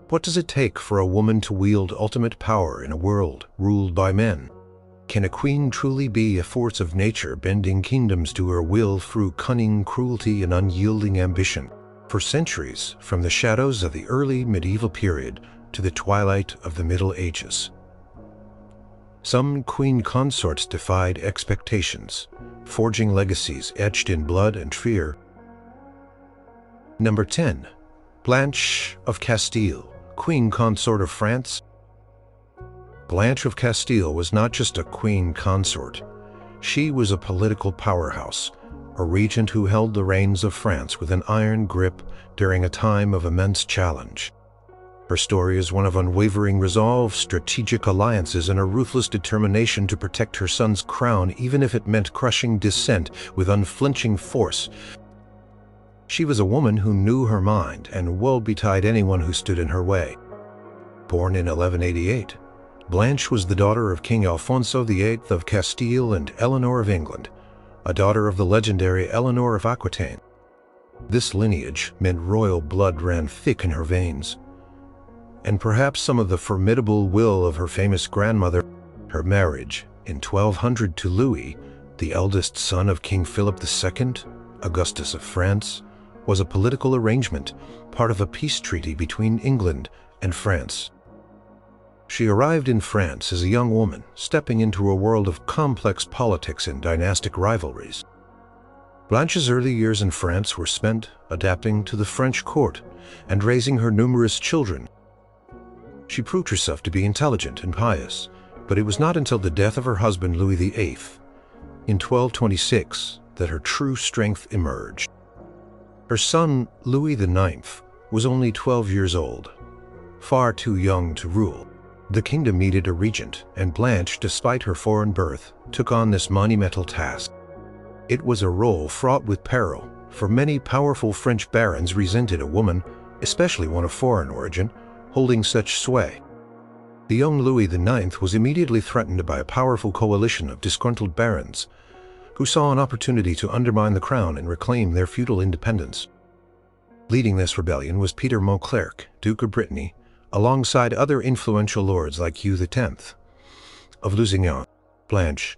What does it take for a woman to wield ultimate power in a world ruled by men? Can a queen truly be a force of nature, bending kingdoms to her will through cunning, cruelty, and unyielding ambition? For centuries, from the shadows of the early medieval period to the twilight of the Middle Ages, some queen consorts defied expectations, forging legacies etched in blood and fear. Number 10. Blanche of Castile, Queen Consort of France. Blanche of Castile was not just a queen consort. She was a political powerhouse, a regent who held the reins of France with an iron grip during a time of immense challenge. Her story is one of unwavering resolve, strategic alliances, and a ruthless determination to protect her son's crown, even if it meant crushing dissent with unflinching force. She was a woman who knew her mind and woe betide anyone who stood in her way. Born in 1188, Blanche was the daughter of King Alfonso VIII of Castile and Eleanor of England, a daughter of the legendary Eleanor of Aquitane. This lineage meant royal blood ran thick in her veins, and perhaps some of the formidable will of her famous grandmother. Her marriage in 1200 to Louis, the eldest son of King Philip II, Augustus of France, was a political arrangement, part of a peace treaty between England and France. She arrived in France as a young woman, stepping into a world of complex politics and dynastic rivalries. Blanche's early years in France were spent adapting to the French court and raising her numerous children. She proved herself to be intelligent and pious, but it was not until the death of her husband Louis VIII, in 1226, that her true strength emerged. Her son Louis IX was only 12 years old, far too young to rule. The kingdom needed a regent, and Blanche, despite her foreign birth, took on this monumental task. It was a role fraught with peril, for many powerful French barons resented a woman, especially one of foreign origin, holding such sway. The young Louis IX was immediately threatened by a powerful coalition of disgruntled barons, who saw an opportunity to undermine the crown and reclaim their feudal independence. Leading this rebellion was Peter Mauclerc, Duke of Brittany, alongside other influential lords like Hugh X of Lusignan. Blanche,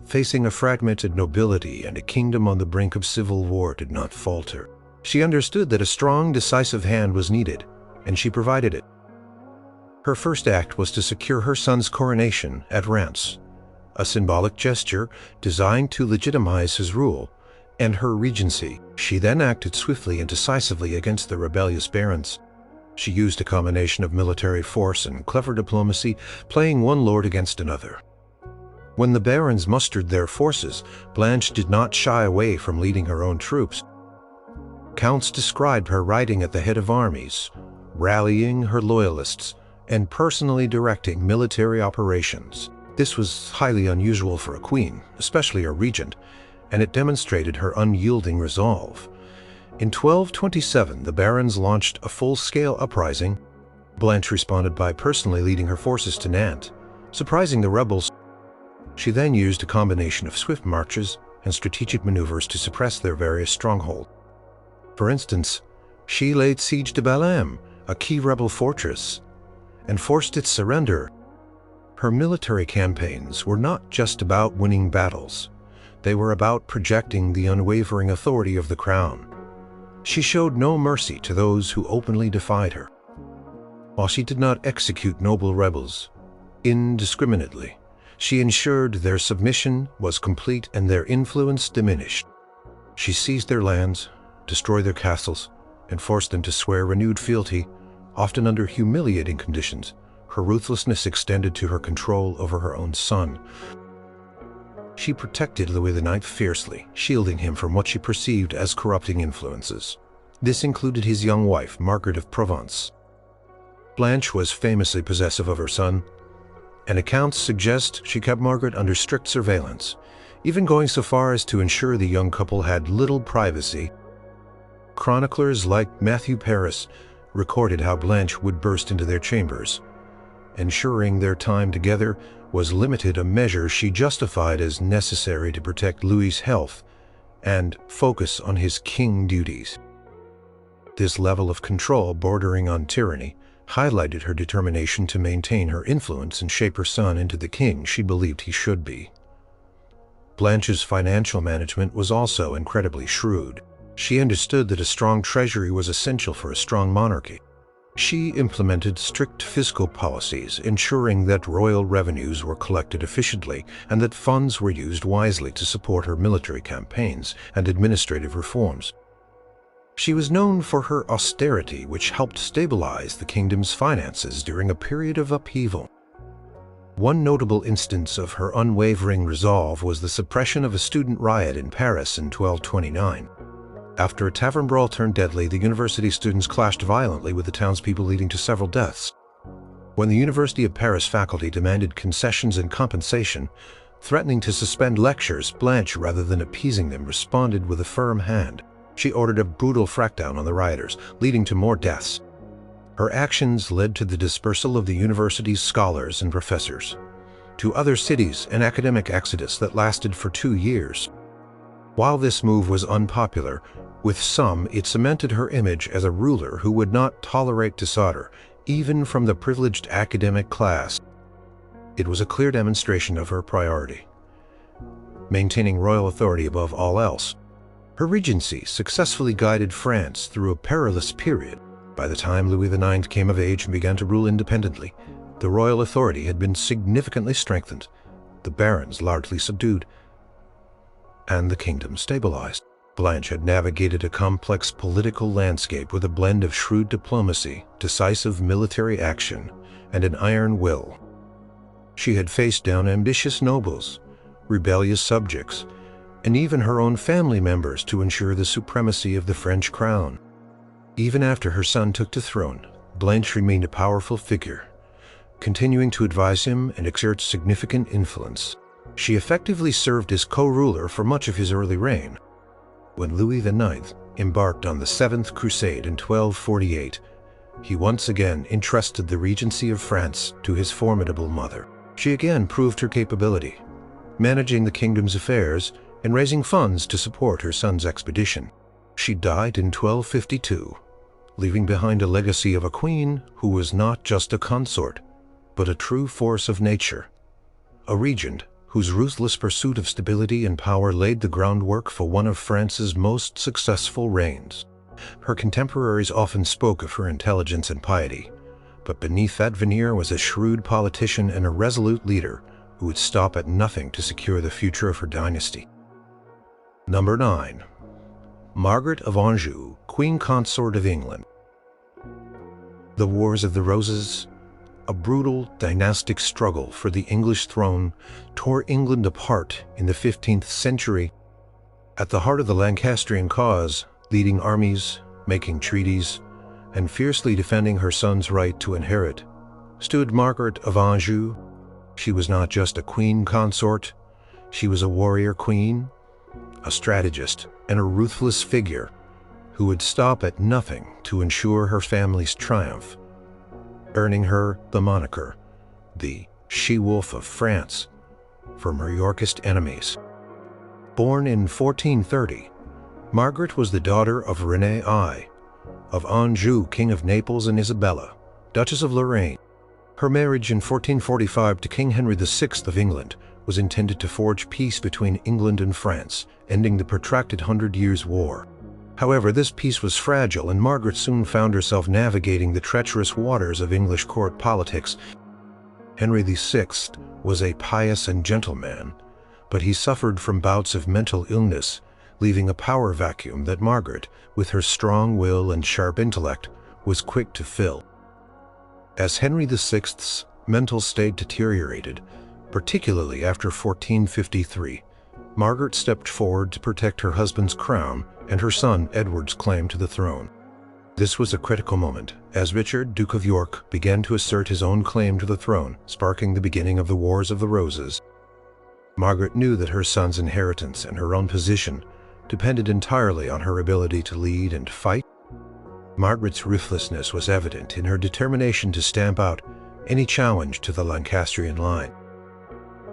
facing a fragmented nobility and a kingdom on the brink of civil war, did not falter. She understood that a strong, decisive hand was needed, and she provided it. Her first act was to secure her son's coronation at Reims, a symbolic gesture designed to legitimize his rule and her regency. She then acted swiftly and decisively against the rebellious barons. She used a combination of military force and clever diplomacy, playing one lord against another. When the barons mustered their forces, Blanche did not shy away from leading her own troops. Counts described her riding at the head of armies, rallying her loyalists, and personally directing military operations. This was highly unusual for a queen, especially a regent, and it demonstrated her unyielding resolve. In 1227, the barons launched a full-scale uprising. Blanche responded by personally leading her forces to Nantes, surprising the rebels. She then used a combination of swift marches and strategic maneuvers to suppress their various strongholds. For instance, she laid siege to Balham, a key rebel fortress, and forced its surrender. Her military campaigns were not just about winning battles. They were about projecting the unwavering authority of the crown. She showed no mercy to those who openly defied her. While she did not execute noble rebels indiscriminately, she ensured their submission was complete and their influence diminished. She seized their lands, destroyed their castles, and forced them to swear renewed fealty, often under humiliating conditions. Her ruthlessness extended to her control over her own son. She protected Louis IX fiercely, shielding him from what she perceived as corrupting influences. This included his young wife, Margaret of Provence. Blanche was famously possessive of her son, and accounts suggest she kept Margaret under strict surveillance, even going so far as to ensure the young couple had little privacy. Chroniclers like Matthew Paris recorded how Blanche would burst into their chambers. Ensuring their time together was limited, a measure she justified as necessary to protect Louis's health and focus on his king duties. This level of control, bordering on tyranny, highlighted her determination to maintain her influence and shape her son into the king she believed he should be. Blanche's financial management was also incredibly shrewd. She understood that a strong treasury was essential for a strong monarchy. She implemented strict fiscal policies, ensuring that royal revenues were collected efficiently and that funds were used wisely to support her military campaigns and administrative reforms. She was known for her austerity, which helped stabilize the kingdom's finances during a period of upheaval. One notable instance of her unwavering resolve was the suppression of a student riot in Paris in 1229. After a tavern brawl turned deadly, the university students clashed violently with the townspeople, leading to several deaths. When the University of Paris faculty demanded concessions and compensation, threatening to suspend lectures, Blanche, rather than appeasing them, responded with a firm hand. She ordered a brutal crackdown on the rioters, leading to more deaths. Her actions led to the dispersal of the university's scholars and professors to other cities, an academic exodus that lasted for 2 years. While this move was unpopular, with some it cemented her image as a ruler who would not tolerate disorder, even from the privileged academic class. It was a clear demonstration of her priority, maintaining royal authority above all else. Her regency successfully guided France through a perilous period. By the time Louis IX came of age and began to rule independently, the royal authority had been significantly strengthened, the barons largely subdued, and the kingdom stabilized. Blanche had navigated a complex political landscape with a blend of shrewd diplomacy, decisive military action, and an iron will. She had faced down ambitious nobles, rebellious subjects, and even her own family members to ensure the supremacy of the French crown. Even after her son took the throne, Blanche remained a powerful figure, continuing to advise him and exert significant influence. She effectively served as co-ruler for much of his early reign. When Louis IX embarked on the Seventh Crusade in 1248, he once again entrusted the regency of France to his formidable mother. She again proved her capability, managing the kingdom's affairs and raising funds to support her son's expedition. She died in 1252, leaving behind a legacy of a queen who was not just a consort, but a true force of nature, a regent whose ruthless pursuit of stability and power laid the groundwork for one of France's most successful reigns. Her contemporaries often spoke of her intelligence and piety, but beneath that veneer was a shrewd politician and a resolute leader who would stop at nothing to secure the future of her dynasty. Number 9. Margaret of Anjou, Queen Consort of England. The Wars of the Roses, a brutal dynastic struggle for the English throne, tore England apart in the 15th century. At the heart of the Lancastrian cause, leading armies, making treaties, and fiercely defending her son's right to inherit, stood Margaret of Anjou. She was not just a queen consort, she was a warrior queen, a strategist, and a ruthless figure who would stop at nothing to ensure her family's triumph, earning her the moniker, the She-Wolf of France, from her Yorkist enemies. Born in 1430, Margaret was the daughter of René I of Anjou, King of Naples, and Isabella, Duchess of Lorraine. Her marriage in 1445 to King Henry VI of England was intended to forge peace between England and France, ending the protracted 100 Years' War. However, this peace was fragile, and Margaret soon found herself navigating the treacherous waters of English court politics. Henry VI was a pious and gentle man, but he suffered from bouts of mental illness, leaving a power vacuum that Margaret, with her strong will and sharp intellect, was quick to fill. As Henry VI's mental state deteriorated, particularly after 1453, Margaret stepped forward to protect her husband's crown and her son Edward's claim to the throne. This was a critical moment, as Richard, Duke of York, began to assert his own claim to the throne, sparking the beginning of the Wars of the Roses. Margaret knew that her son's inheritance and her own position depended entirely on her ability to lead and fight. Margaret's ruthlessness was evident in her determination to stamp out any challenge to the Lancastrian line.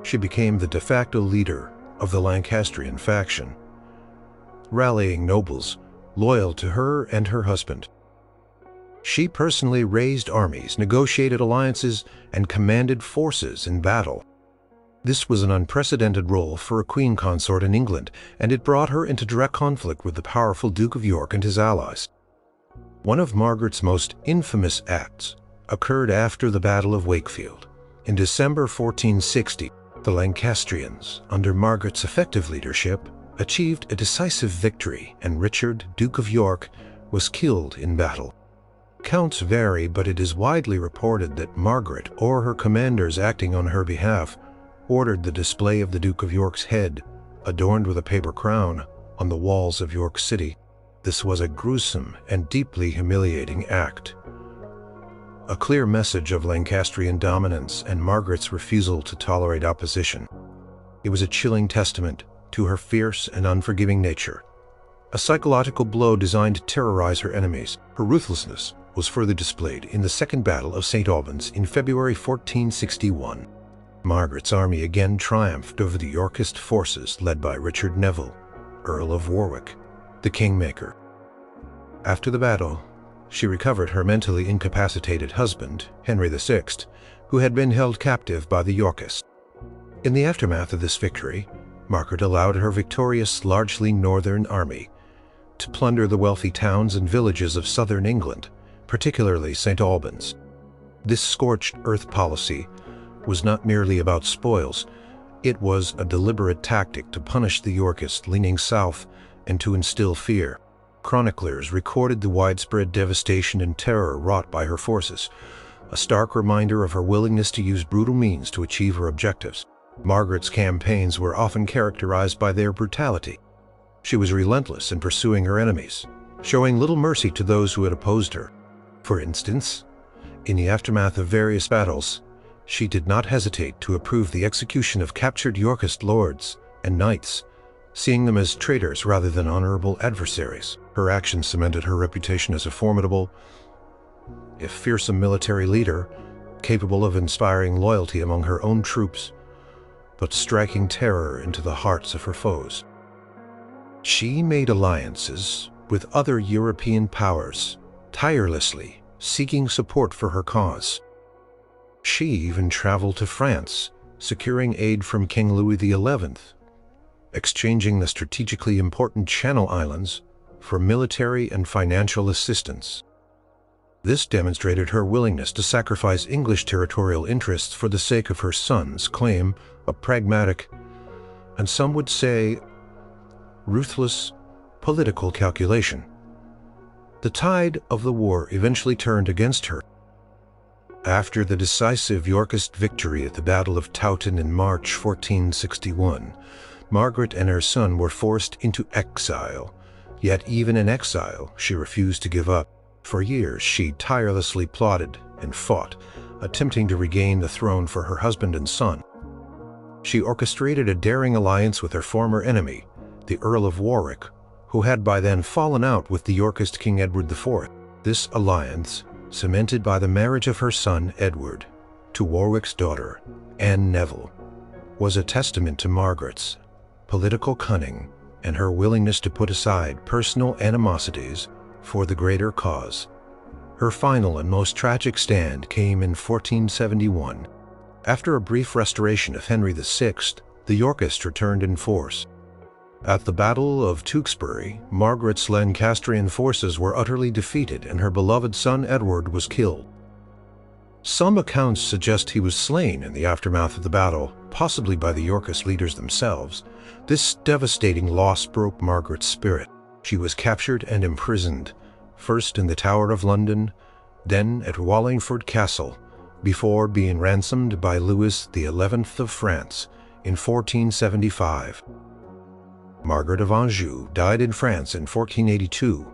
She became the de facto leader of the Lancastrian faction, rallying nobles loyal to her and her husband. She personally raised armies, negotiated alliances, and commanded forces in battle. This was an unprecedented role for a queen consort in England, and it brought her into direct conflict with the powerful Duke of York and his allies. One of Margaret's most infamous acts occurred after the Battle of Wakefield. In December 1460, the Lancastrians, under Margaret's effective leadership, achieved a decisive victory, and Richard, Duke of York, was killed in battle. Counts vary, but it is widely reported that Margaret, or her commanders acting on her behalf, ordered the display of the Duke of York's head, adorned with a paper crown, on the walls of York City. This was a gruesome and deeply humiliating act, a clear message of Lancastrian dominance and Margaret's refusal to tolerate opposition. It was a chilling testament to her fierce and unforgiving nature, a psychological blow designed to terrorize her enemies. Her ruthlessness was further displayed in the Second Battle of St. Albans in February 1461. Margaret's army again triumphed over the Yorkist forces led by Richard Neville, Earl of Warwick, the Kingmaker. After the battle, she recovered her mentally incapacitated husband, Henry VI, who had been held captive by the Yorkists. In the aftermath of this victory, Margaret allowed her victorious, largely northern army to plunder the wealthy towns and villages of southern England, particularly St. Albans. This scorched earth policy was not merely about spoils, it was a deliberate tactic to punish the Yorkists leaning south and to instill fear. Chroniclers recorded the widespread devastation and terror wrought by her forces, a stark reminder of her willingness to use brutal means to achieve her objectives. Margaret's campaigns were often characterized by their brutality. She was relentless in pursuing her enemies, showing little mercy to those who had opposed her. For instance, in the aftermath of various battles, she did not hesitate to approve the execution of captured Yorkist lords and knights, seeing them as traitors rather than honorable adversaries. Her actions cemented her reputation as a formidable, if fearsome military leader, capable of inspiring loyalty among her own troops, but striking terror into the hearts of her foes. She made alliances with other European powers, tirelessly seeking support for her cause. She even traveled to France, securing aid from King Louis XI, exchanging the strategically important Channel Islands for military and financial assistance. This demonstrated her willingness to sacrifice English territorial interests for the sake of her son's claim, a pragmatic, and some would say, ruthless political calculation. The tide of the war eventually turned against her. After the decisive Yorkist victory at the Battle of Towton in March 1461, Margaret and her son were forced into exile. Yet even in exile, she refused to give up. For years, she tirelessly plotted and fought, attempting to regain the throne for her husband and son. She orchestrated a daring alliance with her former enemy, the Earl of Warwick, who had by then fallen out with the Yorkist King Edward IV. This alliance, cemented by the marriage of her son Edward to Warwick's daughter, Anne Neville, was a testament to Margaret's political cunning and her willingness to put aside personal animosities for the greater cause. Her final and most tragic stand came in 1471. After a brief restoration of Henry VI, the Yorkists returned in force. At the Battle of Tewkesbury, Margaret's Lancastrian forces were utterly defeated and her beloved son Edward was killed. Some accounts suggest he was slain in the aftermath of the battle, possibly by the Yorkist leaders themselves. This devastating loss broke Margaret's spirit. She was captured and imprisoned, first in the Tower of London, then at Wallingford Castle, before being ransomed by Louis XI of France in 1475. Margaret of Anjou died in France in 1482.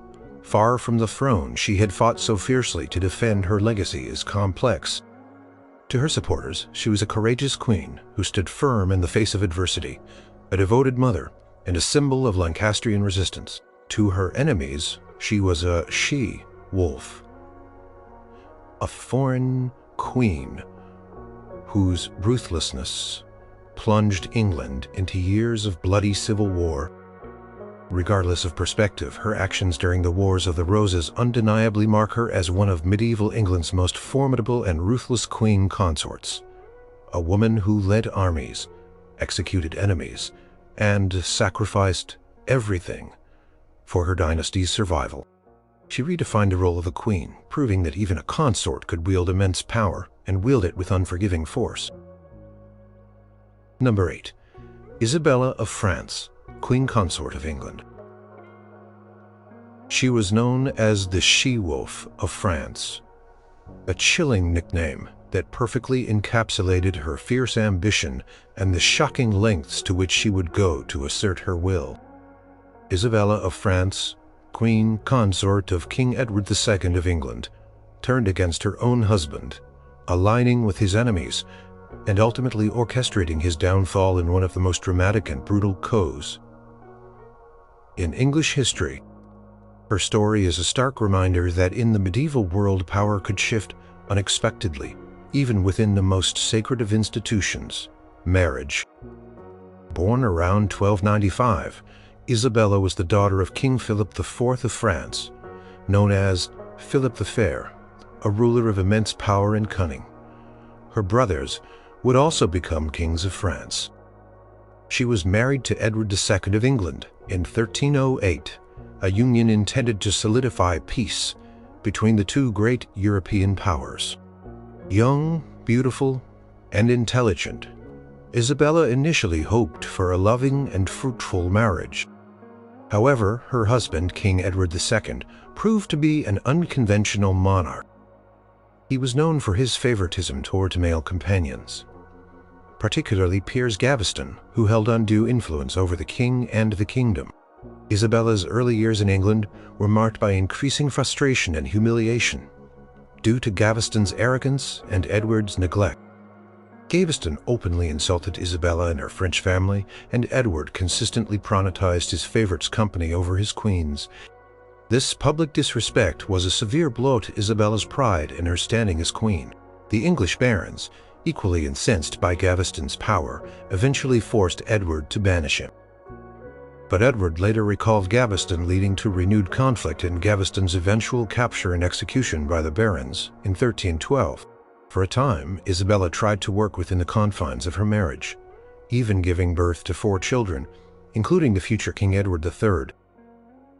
Far from the throne she had fought so fiercely to defend, her legacy is complex. To her supporters, she was a courageous queen who stood firm in the face of adversity, a devoted mother, and a symbol of Lancastrian resistance. To her enemies, she was a she-wolf, a foreign queen whose ruthlessness plunged England into years of bloody civil war. Regardless of perspective, her actions during the Wars of the Roses undeniably mark her as one of medieval England's most formidable and ruthless queen consorts. A woman who led armies, executed enemies, and sacrificed everything for her dynasty's survival. She redefined the role of a queen, proving that even a consort could wield immense power and wield it with unforgiving force. Number 8. Isabella of France, Queen Consort of England. She was known as the She-Wolf of France, a chilling nickname that perfectly encapsulated her fierce ambition and the shocking lengths to which she would go to assert her will. Isabella of France, Queen Consort of King Edward II of England, turned against her own husband, aligning with his enemies, and ultimately orchestrating his downfall in one of the most dramatic and brutal coups in English history. Her story is a stark reminder that in the medieval world, power could shift unexpectedly, even within the most sacred of institutions, marriage. Born around 1295, Isabella was the daughter of King Philip IV of France, known as Philip the Fair, a ruler of immense power and cunning. Her brothers would also become kings of France. She was married to Edward II of England in 1308, a union intended to solidify peace between the two great European powers. Young, beautiful, and intelligent, Isabella initially hoped for a loving and fruitful marriage. However, her husband, King Edward II, proved to be an unconventional monarch. He was known for his favoritism toward male companions, particularly Piers Gaveston, who held undue influence over the king and the kingdom. Isabella's early years in England were marked by increasing frustration and humiliation due to Gaveston's arrogance and Edward's neglect. Gaveston openly insulted Isabella and her French family, and Edward consistently prioritized his favorite's company over his queen's. This public disrespect was a severe blow to Isabella's pride and her standing as queen. The English barons, equally incensed by Gaveston's power, eventually forced Edward to banish him. But Edward later recalled Gaveston, leading to renewed conflict and Gaveston's eventual capture and execution by the barons in 1312. For a time, Isabella tried to work within the confines of her marriage, even giving birth to 4 children, including the future King Edward III.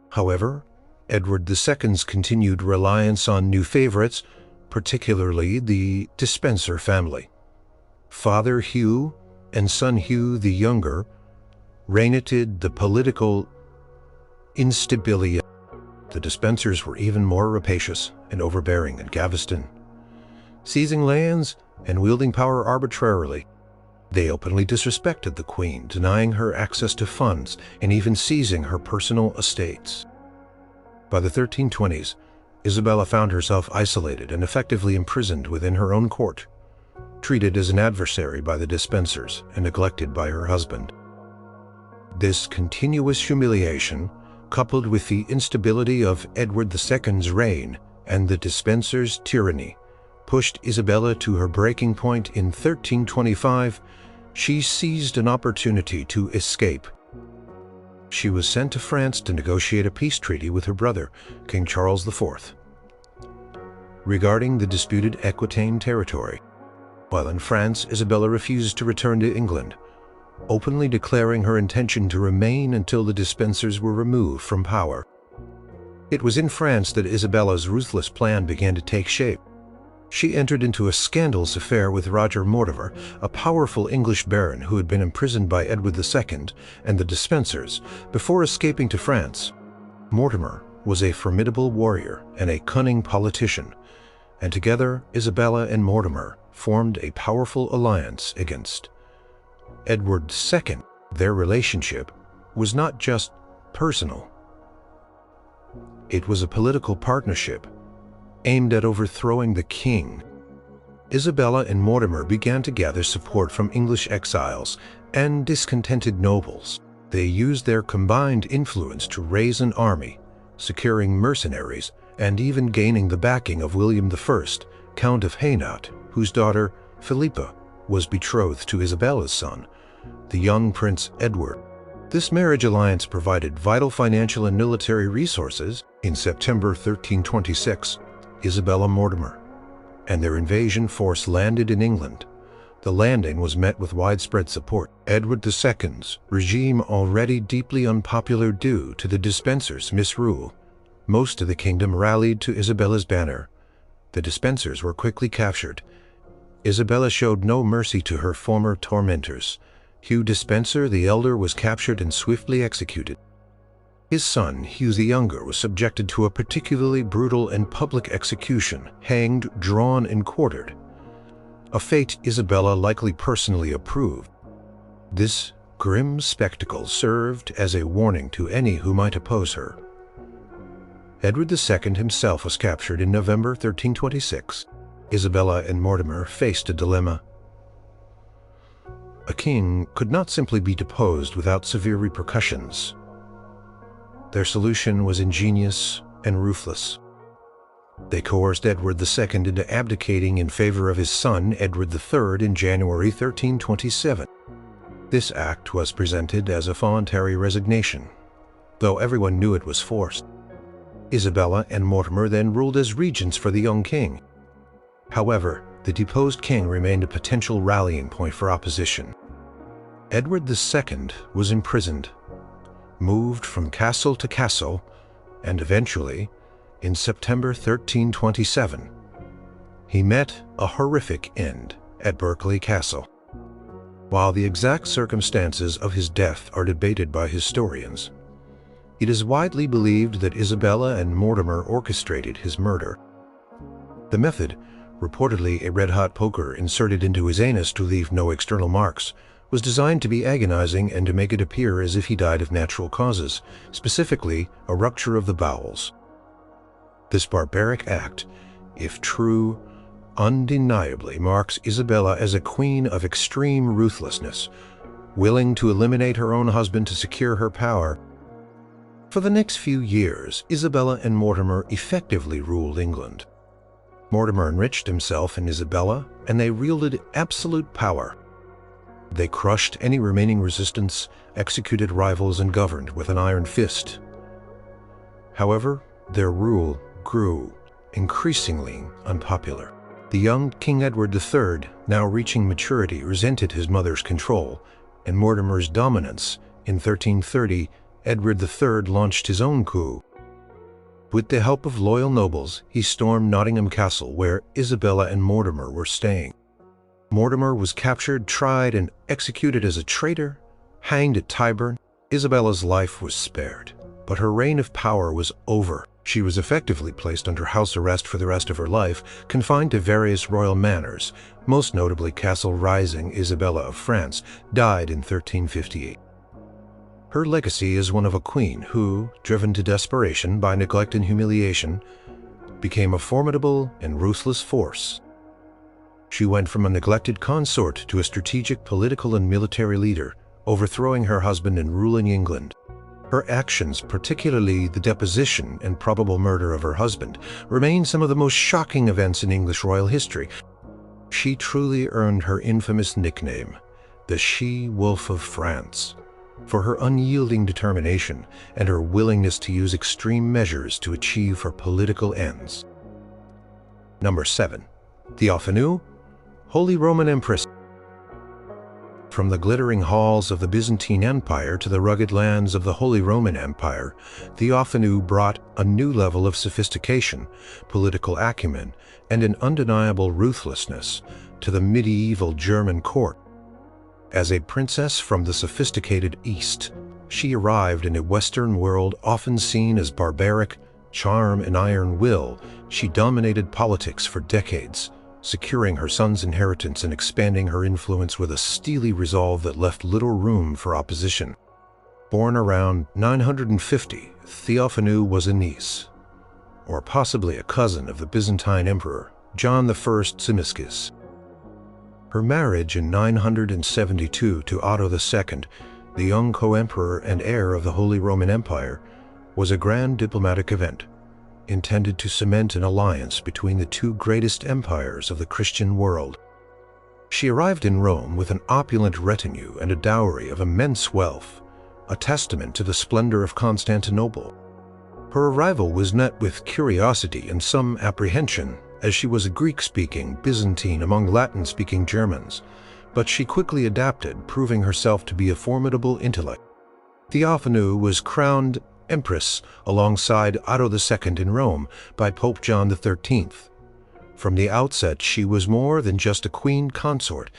However, Edward II's continued reliance on new favorites, particularly the Despencer family. Father Hugh and son Hugh the Younger reignited the political instability. The Despensers were even more rapacious and overbearing than Gaveston, seizing lands and wielding power arbitrarily. They openly disrespected the queen, denying her access to funds and even seizing her personal estates. By the 1320s, Isabella found herself isolated and effectively imprisoned within her own court, treated as an adversary by the Despensers and neglected by her husband. This continuous humiliation, coupled with the instability of Edward II's reign and the Despensers' tyranny, pushed Isabella to her breaking point in 1325. She seized an opportunity to escape. She was sent to France to negotiate a peace treaty with her brother, King Charles IV, regarding the disputed Aquitaine territory. While in France, Isabella refused to return to England, openly declaring her intention to remain until the Despensers were removed from power. It was in France that Isabella's ruthless plan began to take shape. She entered into a scandalous affair with Roger Mortimer, a powerful English baron who had been imprisoned by Edward II and the Despensers before escaping to France. Mortimer was a formidable warrior and a cunning politician, and together Isabella and Mortimer formed a powerful alliance against Edward II. Their relationship was not just personal. It was a political partnership aimed at overthrowing the king. Isabella and Mortimer began to gather support from English exiles and discontented nobles. They used their combined influence to raise an army, securing mercenaries, and even gaining the backing of William I, Count of Hainaut, whose daughter, Philippa, was betrothed to Isabella's son, the young Prince Edward. This marriage alliance provided vital financial and military resources. In September 1326, Isabella Mortimer and their invasion force landed in England. The landing was met with widespread support. Edward II's regime, already deeply unpopular due to the Despensers' misrule, most of the kingdom rallied to Isabella's banner. The Despensers were quickly captured. Isabella showed no mercy to her former tormentors. Hugh Despenser the Elder was captured and swiftly executed. His son, Hugh the Younger, was subjected to a particularly brutal and public execution, hanged, drawn, and quartered, a fate Isabella likely personally approved. This grim spectacle served as a warning to any who might oppose her. Edward II himself was captured in November 1326. Isabella and Mortimer faced a dilemma. A king could not simply be deposed without severe repercussions. Their solution was ingenious and ruthless. They coerced Edward II into abdicating in favor of his son, Edward III, in January 1327. This act was presented as a voluntary resignation, though everyone knew it was forced. Isabella and Mortimer then ruled as regents for the young king. However, the deposed king remained a potential rallying point for opposition. Edward II was imprisoned, moved from castle to castle, and eventually, in September 1327, he met a horrific end at Berkeley Castle. While the exact circumstances of his death are debated by historians, it is widely believed that Isabella and Mortimer orchestrated his murder. The method, reportedly a red-hot poker inserted into his anus to leave no external marks, was designed to be agonizing and to make it appear as if he died of natural causes, specifically a rupture of the bowels. This barbaric act, if true, undeniably marks Isabella as a queen of extreme ruthlessness, willing to eliminate her own husband to secure her power. For the next few years, Isabella and Mortimer effectively ruled England. Mortimer enriched himself and Isabella, and they wielded absolute power. They crushed any remaining resistance, executed rivals, and governed with an iron fist. However, their rule grew increasingly unpopular. The young King Edward III, now reaching maturity, resented his mother's control and Mortimer's dominance. In 1330, Edward III launched his own coup. With the help of loyal nobles, he stormed Nottingham Castle, where Isabella and Mortimer were staying. Mortimer was captured, tried, and executed as a traitor, hanged at Tyburn. Isabella's life was spared, but her reign of power was over. She was effectively placed under house arrest for the rest of her life, confined to various royal manors, most notably Castle Rising. Isabella of France died in 1358. Her legacy is one of a queen who, driven to desperation by neglect and humiliation, became a formidable and ruthless force. She went from a neglected consort to a strategic political and military leader, overthrowing her husband and ruling England. Her actions, particularly the deposition and probable murder of her husband, remain some of the most shocking events in English royal history. She truly earned her infamous nickname, the She-Wolf of France, for her unyielding determination and her willingness to use extreme measures to achieve her political ends. Number 7. Theophanu, Holy Roman Empress. From the glittering halls of the Byzantine Empire to the rugged lands of the Holy Roman Empire, Theophanu brought a new level of sophistication, political acumen, and an undeniable ruthlessness to the medieval German court. As a princess from the sophisticated East, she arrived in a Western world often seen as barbaric. Charm and iron will, she dominated politics for decades, securing her son's inheritance and expanding her influence with a steely resolve that left little room for opposition. Born around 950, Theophanu was a niece, or possibly a cousin of the Byzantine Emperor, John I Zimisces. Her marriage in 972 to Otto II, the young co-emperor and heir of the Holy Roman Empire, was a grand diplomatic event, intended to cement an alliance between the two greatest empires of the Christian world. She arrived in Rome with an opulent retinue and a dowry of immense wealth, a testament to the splendor of Constantinople. Her arrival was met with curiosity and some apprehension, as she was a Greek-speaking Byzantine among Latin-speaking Germans, but she quickly adapted, proving herself to be a formidable intellect. Theophanu was crowned Empress alongside Otto II in Rome by Pope John XIII. From the outset, she was more than just a queen consort.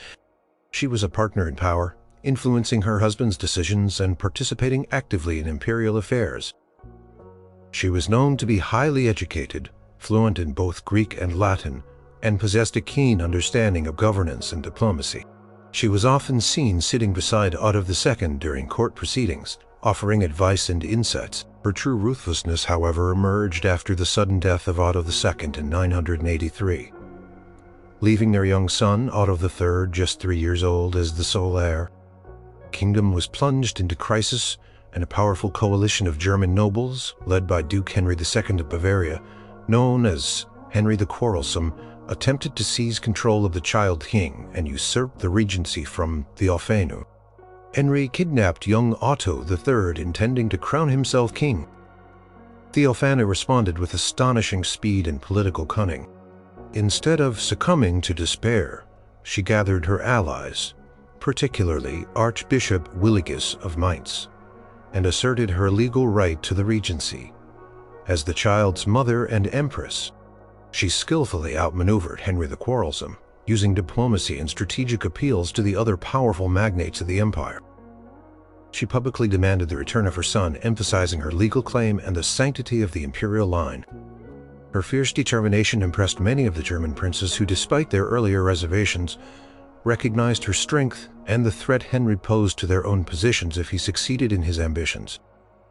She was a partner in power, influencing her husband's decisions and participating actively in imperial affairs. She was known to be highly educated, fluent in both Greek and Latin, and possessed a keen understanding of governance and diplomacy. She was often seen sitting beside Otto II during court proceedings, offering advice and insights. Her true ruthlessness, however, emerged after the sudden death of Otto II in 983. Leaving their young son, Otto III, just 3 years old, as the sole heir, the kingdom was plunged into crisis, and a powerful coalition of German nobles, led by Duke Henry II of Bavaria, known as Henry the Quarrelsome, attempted to seize control of the child king and usurp the regency from Theophanu. Henry kidnapped young Otto III, intending to crown himself king. Theophanu responded with astonishing speed and political cunning. Instead of succumbing to despair, she gathered her allies, particularly Archbishop Willigis of Mainz, and asserted her legal right to the regency. As the child's mother and empress, she skillfully outmaneuvered Henry the Quarrelsome, using diplomacy and strategic appeals to the other powerful magnates of the empire. She publicly demanded the return of her son, emphasizing her legal claim and the sanctity of the imperial line. Her fierce determination impressed many of the German princes who, despite their earlier reservations, recognized her strength and the threat Henry posed to their own positions if he succeeded in his ambitions.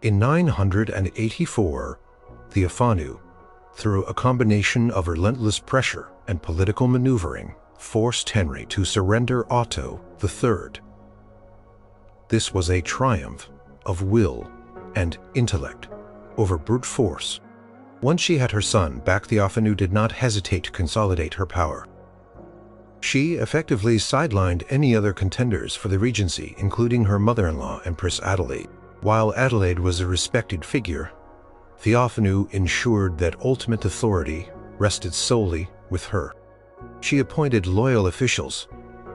In 984, Theophanu, through a combination of relentless pressure and political maneuvering, forced Henry to surrender Otto III. This was a triumph of will and intellect over brute force. Once she had her son back, Theophanu did not hesitate to consolidate her power. She effectively sidelined any other contenders for the regency, including her mother-in-law, Empress Adelaide. While Adelaide was a respected figure, Theophanu ensured that ultimate authority rested solely with her. She appointed loyal officials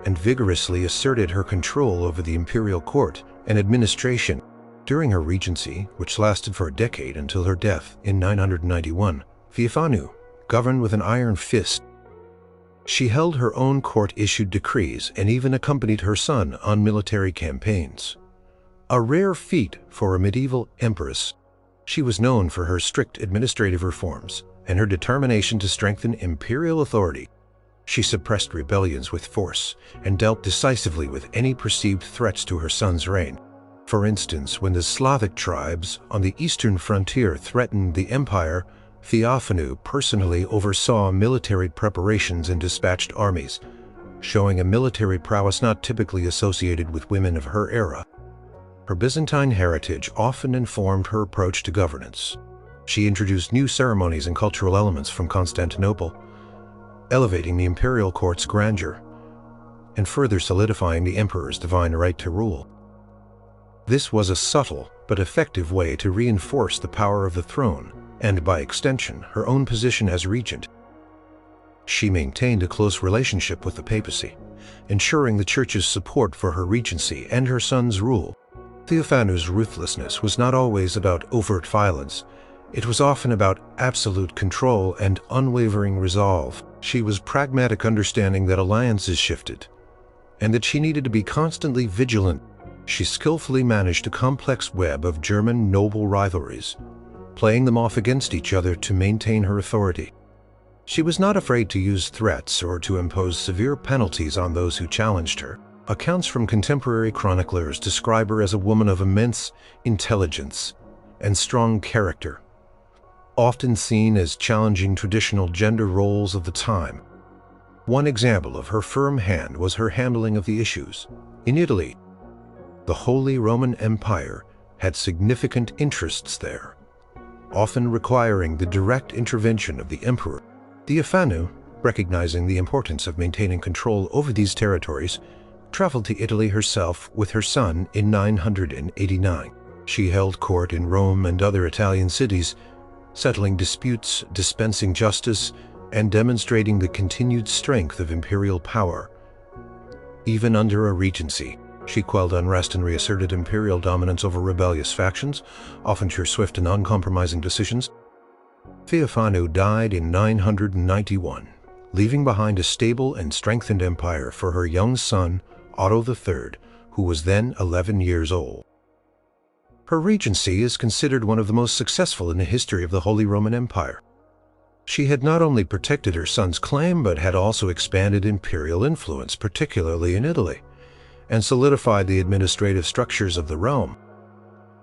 and vigorously asserted her control over the imperial court and administration. During her regency, which lasted for a decade until her death in 991, Theophanu governed with an iron fist. She held her own court-issued decrees and even accompanied her son on military campaigns. A rare feat for a medieval empress, she was known for her strict administrative reforms and her determination to strengthen imperial authority. She suppressed rebellions with force and dealt decisively with any perceived threats to her son's reign. For instance, when the Slavic tribes on the eastern frontier threatened the empire, Theophanu personally oversaw military preparations and dispatched armies, showing a military prowess not typically associated with women of her era. Her Byzantine heritage often informed her approach to governance. She introduced new ceremonies and cultural elements from Constantinople, elevating the imperial court's grandeur and further solidifying the emperor's divine right to rule. This was a subtle but effective way to reinforce the power of the throne and, by extension, her own position as regent. She maintained a close relationship with the papacy, ensuring the church's support for her regency and her son's rule. Theophanu's ruthlessness was not always about overt violence. It was often about absolute control and unwavering resolve. She was pragmatic, understanding that alliances shifted and that she needed to be constantly vigilant. She skillfully managed a complex web of German noble rivalries, playing them off against each other to maintain her authority. She was not afraid to use threats or to impose severe penalties on those who challenged her. Accounts from contemporary chroniclers describe her as a woman of immense intelligence and strong character, often seen as challenging traditional gender roles of the time. One example of her firm hand was her handling of the issues. In Italy, the Holy Roman Empire had significant interests there, often requiring the direct intervention of the emperor. Theophanu, recognizing the importance of maintaining control over these territories, traveled to Italy herself with her son in 989. She held court in Rome and other Italian cities, settling disputes, dispensing justice, and demonstrating the continued strength of imperial power. Even under a regency, she quelled unrest and reasserted imperial dominance over rebellious factions, often through swift and uncompromising decisions. Theophanu died in 991, leaving behind a stable and strengthened empire for her young son, Otto III, who was then 11 years old. Her regency is considered one of the most successful in the history of the Holy Roman Empire. She had not only protected her son's claim, but had also expanded imperial influence, particularly in Italy, and solidified the administrative structures of the realm.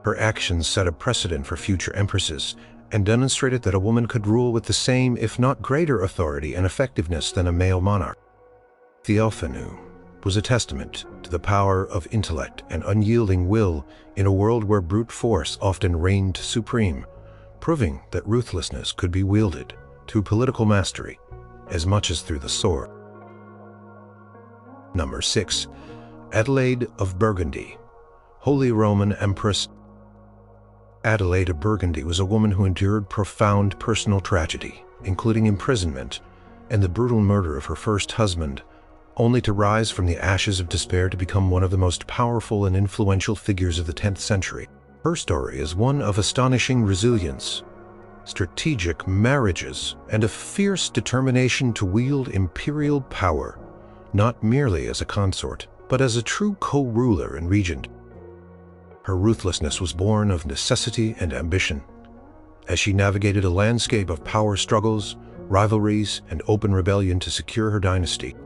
Her actions set a precedent for future empresses and demonstrated that a woman could rule with the same, if not greater, authority and effectiveness than a male monarch. Theophanu was a testament to the power of intellect and unyielding will in a world where brute force often reigned supreme, proving that ruthlessness could be wielded through political mastery as much as through the sword. Number 6. Adelaide of Burgundy, Holy Roman Empress. Adelaide of Burgundy was a woman who endured profound personal tragedy, including imprisonment and the brutal murder of her first husband, only to rise from the ashes of despair to become one of the most powerful and influential figures of the 10th century. Her story is one of astonishing resilience, strategic marriages, and a fierce determination to wield imperial power, not merely as a consort, but as a true co-ruler and regent. Her ruthlessness was born of necessity and ambition, as she navigated a landscape of power struggles, rivalries, and open rebellion to secure her dynasty.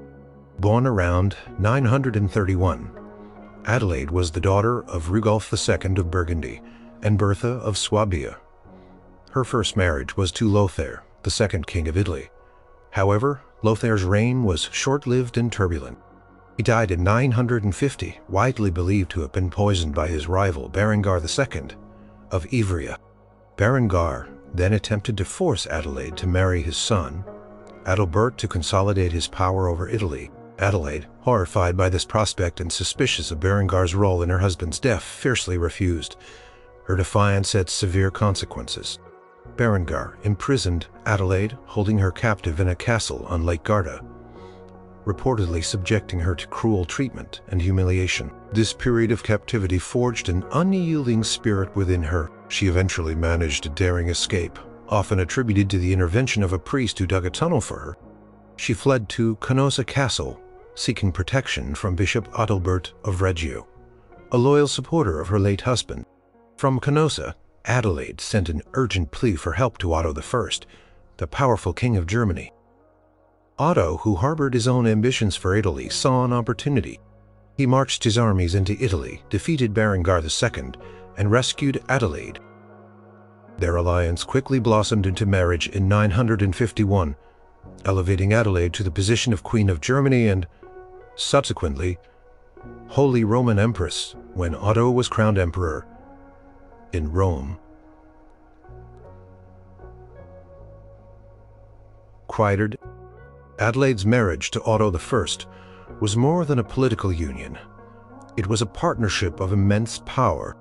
Born around 931, Adelaide was the daughter of Rudolf II of Burgundy and Bertha of Swabia. Her first marriage was to Lothair, the second king of Italy. However, Lothair's reign was short-lived and turbulent. He died in 950, widely believed to have been poisoned by his rival Berengar II of Ivrea. Berengar then attempted to force Adelaide to marry his son, Adalbert, to consolidate his power over Italy. Adelaide, horrified by this prospect and suspicious of Berengar's role in her husband's death, fiercely refused. Her defiance had severe consequences. Berengar imprisoned Adelaide, holding her captive in a castle on Lake Garda, reportedly subjecting her to cruel treatment and humiliation. This period of captivity forged an unyielding spirit within her. She eventually managed a daring escape, often attributed to the intervention of a priest who dug a tunnel for her. She fled to Canossa Castle, seeking protection from Bishop Adalbert of Reggio, a loyal supporter of her late husband. From Canossa, Adelaide sent an urgent plea for help to Otto I, the powerful king of Germany. Otto, who harbored his own ambitions for Italy, saw an opportunity. He marched his armies into Italy, defeated Berengar II, and rescued Adelaide. Their alliance quickly blossomed into marriage in 951, elevating Adelaide to the position of Queen of Germany and, subsequently, Holy Roman Empress when Otto was crowned emperor in Rome. Quieted, Adelaide's marriage to Otto I was more than a political union. It was a partnership of immense power.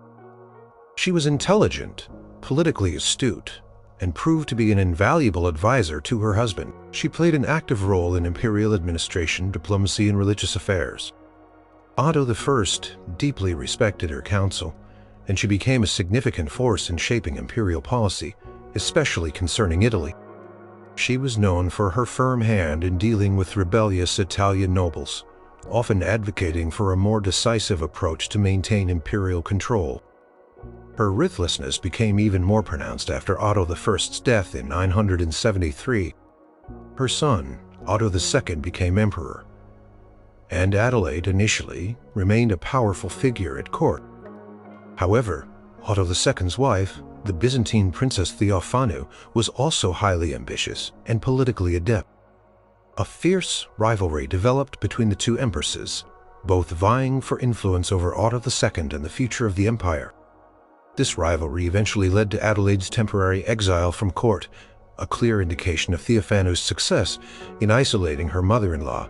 She was intelligent, politically astute, and proved to be an invaluable advisor to her husband. She played an active role in imperial administration, diplomacy, and religious affairs. Otto I deeply respected her counsel, and she became a significant force in shaping imperial policy, especially concerning Italy. She was known for her firm hand in dealing with rebellious Italian nobles, often advocating for a more decisive approach to maintain imperial control. Her ruthlessness became even more pronounced after Otto I's death in 973. Her son, Otto II, became emperor, and Adelaide initially remained a powerful figure at court. However, Otto II's wife, the Byzantine princess Theophanu, was also highly ambitious and politically adept. A fierce rivalry developed between the two empresses, both vying for influence over Otto II and the future of the empire. This rivalry eventually led to Adelaide's temporary exile from court, a clear indication of Theophanu's success in isolating her mother-in-law.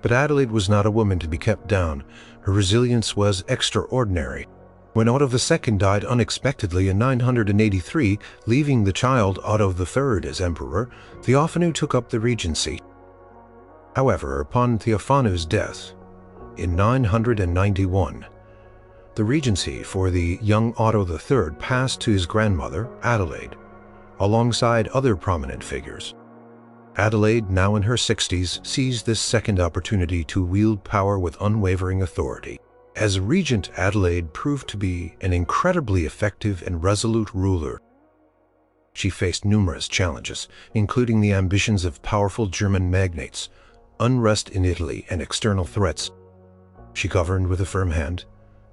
But Adelaide was not a woman to be kept down. Her resilience was extraordinary. When Otto II died unexpectedly in 983, leaving the child Otto III as emperor, Theophanu took up the regency. However, upon Theophanu's death in 991, the regency for the young Otto III passed to his grandmother, Adelaide, alongside other prominent figures. Adelaide, now in her 60s, seized this second opportunity to wield power with unwavering authority. As regent, Adelaide proved to be an incredibly effective and resolute ruler. She faced numerous challenges, including the ambitions of powerful German magnates, unrest in Italy, and external threats. She governed with a firm hand,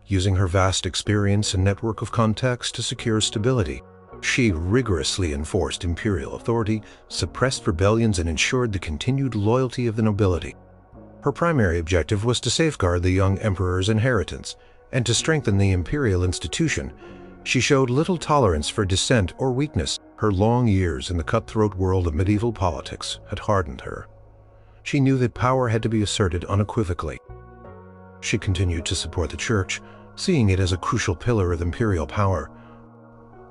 using her vast experience and network of contacts to secure stability. She rigorously enforced imperial authority, suppressed rebellions, and ensured the continued loyalty of the nobility. Her primary objective was to safeguard the young emperor's inheritance, and to strengthen the imperial institution. She showed little tolerance for dissent or weakness. Her long years in the cutthroat world of medieval politics had hardened her. She knew that power had to be asserted unequivocally. She continued to support the church, seeing it as a crucial pillar of imperial power.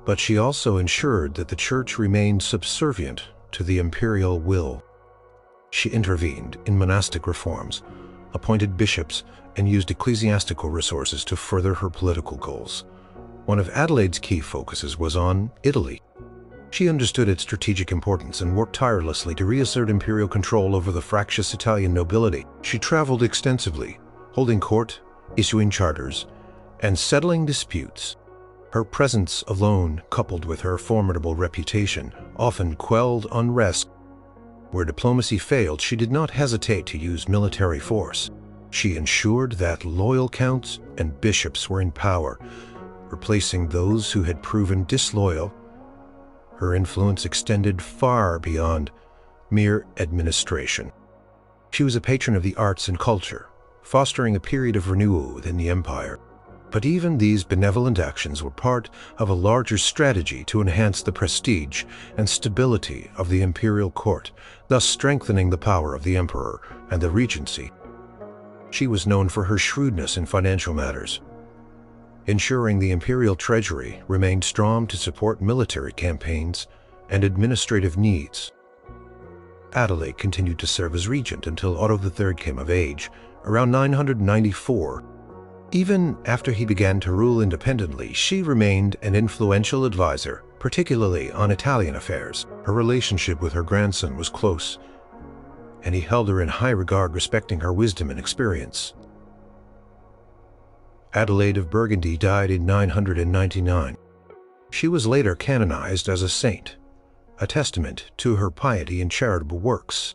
But she also ensured that the church remained subservient to the imperial will. She intervened in monastic reforms, appointed bishops, and used ecclesiastical resources to further her political goals. One of Adelaide's key focuses was on Italy. She understood its strategic importance and worked tirelessly to reassert imperial control over the fractious Italian nobility. She traveled extensively, holding court, issuing charters, and settling disputes. Her presence alone, coupled with her formidable reputation, often quelled unrest. Where diplomacy failed, she did not hesitate to use military force. She ensured that loyal counts and bishops were in power, replacing those who had proven disloyal. Her influence extended far beyond mere administration. She was a patron of the arts and culture, fostering a period of renewal within the empire. But even these benevolent actions were part of a larger strategy to enhance the prestige and stability of the imperial court, thus strengthening the power of the emperor and the regency. She was known for her shrewdness in financial matters, ensuring the imperial treasury remained strong to support military campaigns and administrative needs. Adelaide continued to serve as regent until Otto III came of age, around 994. Even after he began to rule independently, she remained an influential advisor, particularly on Italian affairs. Her relationship with her grandson was close, and he held her in high regard, respecting her wisdom and experience. Adelaide of Burgundy died in 999. She was later canonized as a saint, a testament to her piety and charitable works.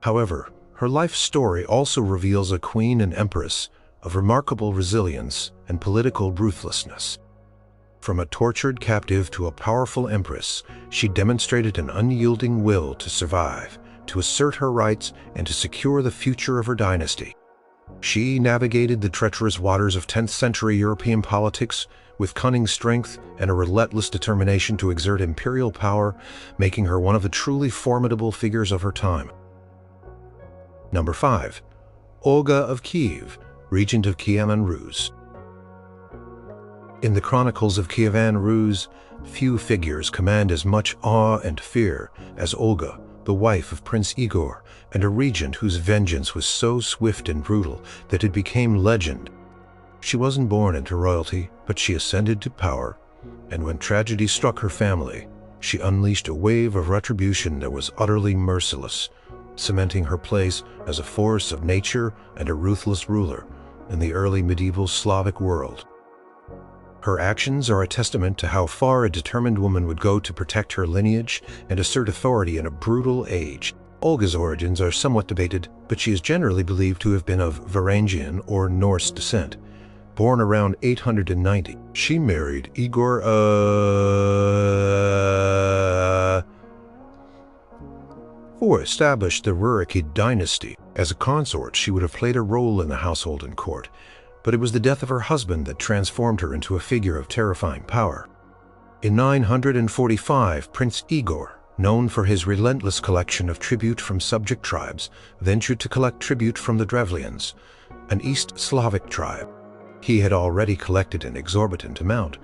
However, her life story also reveals a queen and empress of remarkable resilience and political ruthlessness. From a tortured captive to a powerful empress, she demonstrated an unyielding will to survive, to assert her rights, and to secure the future of her dynasty. She navigated the treacherous waters of 10th century European politics with cunning strength and a relentless determination to exert imperial power, making her one of the truly formidable figures of her time. Number 5. Olga of Kiev, regent of Kiev and Rus. In the chronicles of Kiev and Rus, few figures command as much awe and fear as Olga, the wife of Prince Igor, and a regent whose vengeance was so swift and brutal that it became legend. She wasn't born into royalty, but she ascended to power, and when tragedy struck her family, she unleashed a wave of retribution that was utterly merciless, cementing her place as a force of nature and a ruthless ruler in the early medieval Slavic world. Her actions are a testament to how far a determined woman would go to protect her lineage and assert authority in a brutal age. Olga's origins are somewhat debated, but she is generally believed to have been of Varangian or Norse descent. Born around 890, she married Igor or established the Rurikid dynasty. As a consort, she would have played a role in the household and court, but it was the death of her husband that transformed her into a figure of terrifying power. In 945, Prince Igor, known for his relentless collection of tribute from subject tribes, ventured to collect tribute from the Drevlians, an East Slavic tribe. He had already collected an exorbitant amount,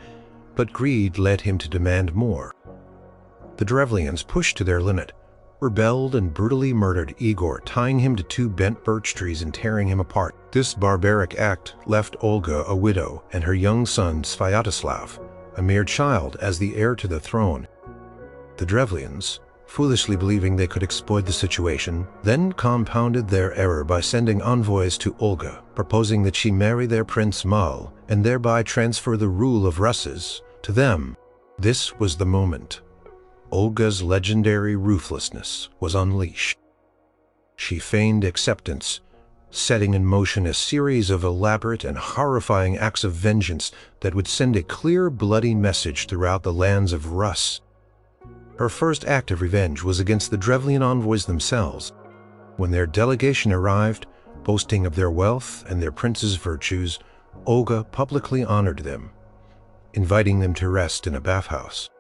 but greed led him to demand more. The Drevlians, pushed to their limit, rebelled and brutally murdered Igor, tying him to 2 bent birch trees and tearing him apart. This barbaric act left Olga a widow and her young son Sviatoslav, a mere child, as the heir to the throne. The Drevlians, foolishly believing they could exploit the situation, then compounded their error by sending envoys to Olga, proposing that she marry their prince Mal and thereby transfer the rule of Russes to them. This was the moment Olga's legendary ruthlessness was unleashed. She feigned acceptance, setting in motion a series of elaborate and horrifying acts of vengeance that would send a clear, bloody message throughout the lands of Rus. Her first act of revenge was against the Drevlian envoys themselves. When their delegation arrived, boasting of their wealth and their prince's virtues, Olga publicly honored them, inviting them to rest in a bathhouse.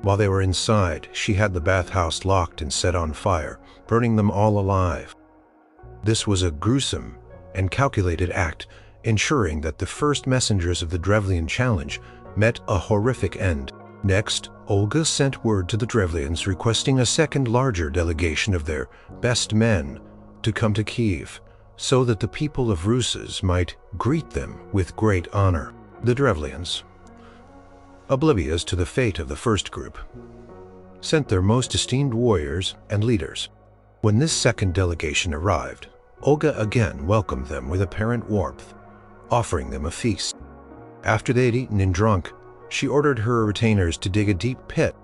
While they were inside, she had the bathhouse locked and set on fire, burning them all alive. This was a gruesome and calculated act, ensuring that the first messengers of the Drevlian challenge met a horrific end. Next, Olga sent word to the Drevlians requesting a second larger delegation of their best men to come to Kiev, so that the people of Rus might greet them with great honor. The Drevlians, oblivious to the fate of the first group, sent their most esteemed warriors and leaders. When this second delegation arrived, Olga again welcomed them with apparent warmth, offering them a feast. After they had eaten and drunk, she ordered her retainers to dig a deep pit.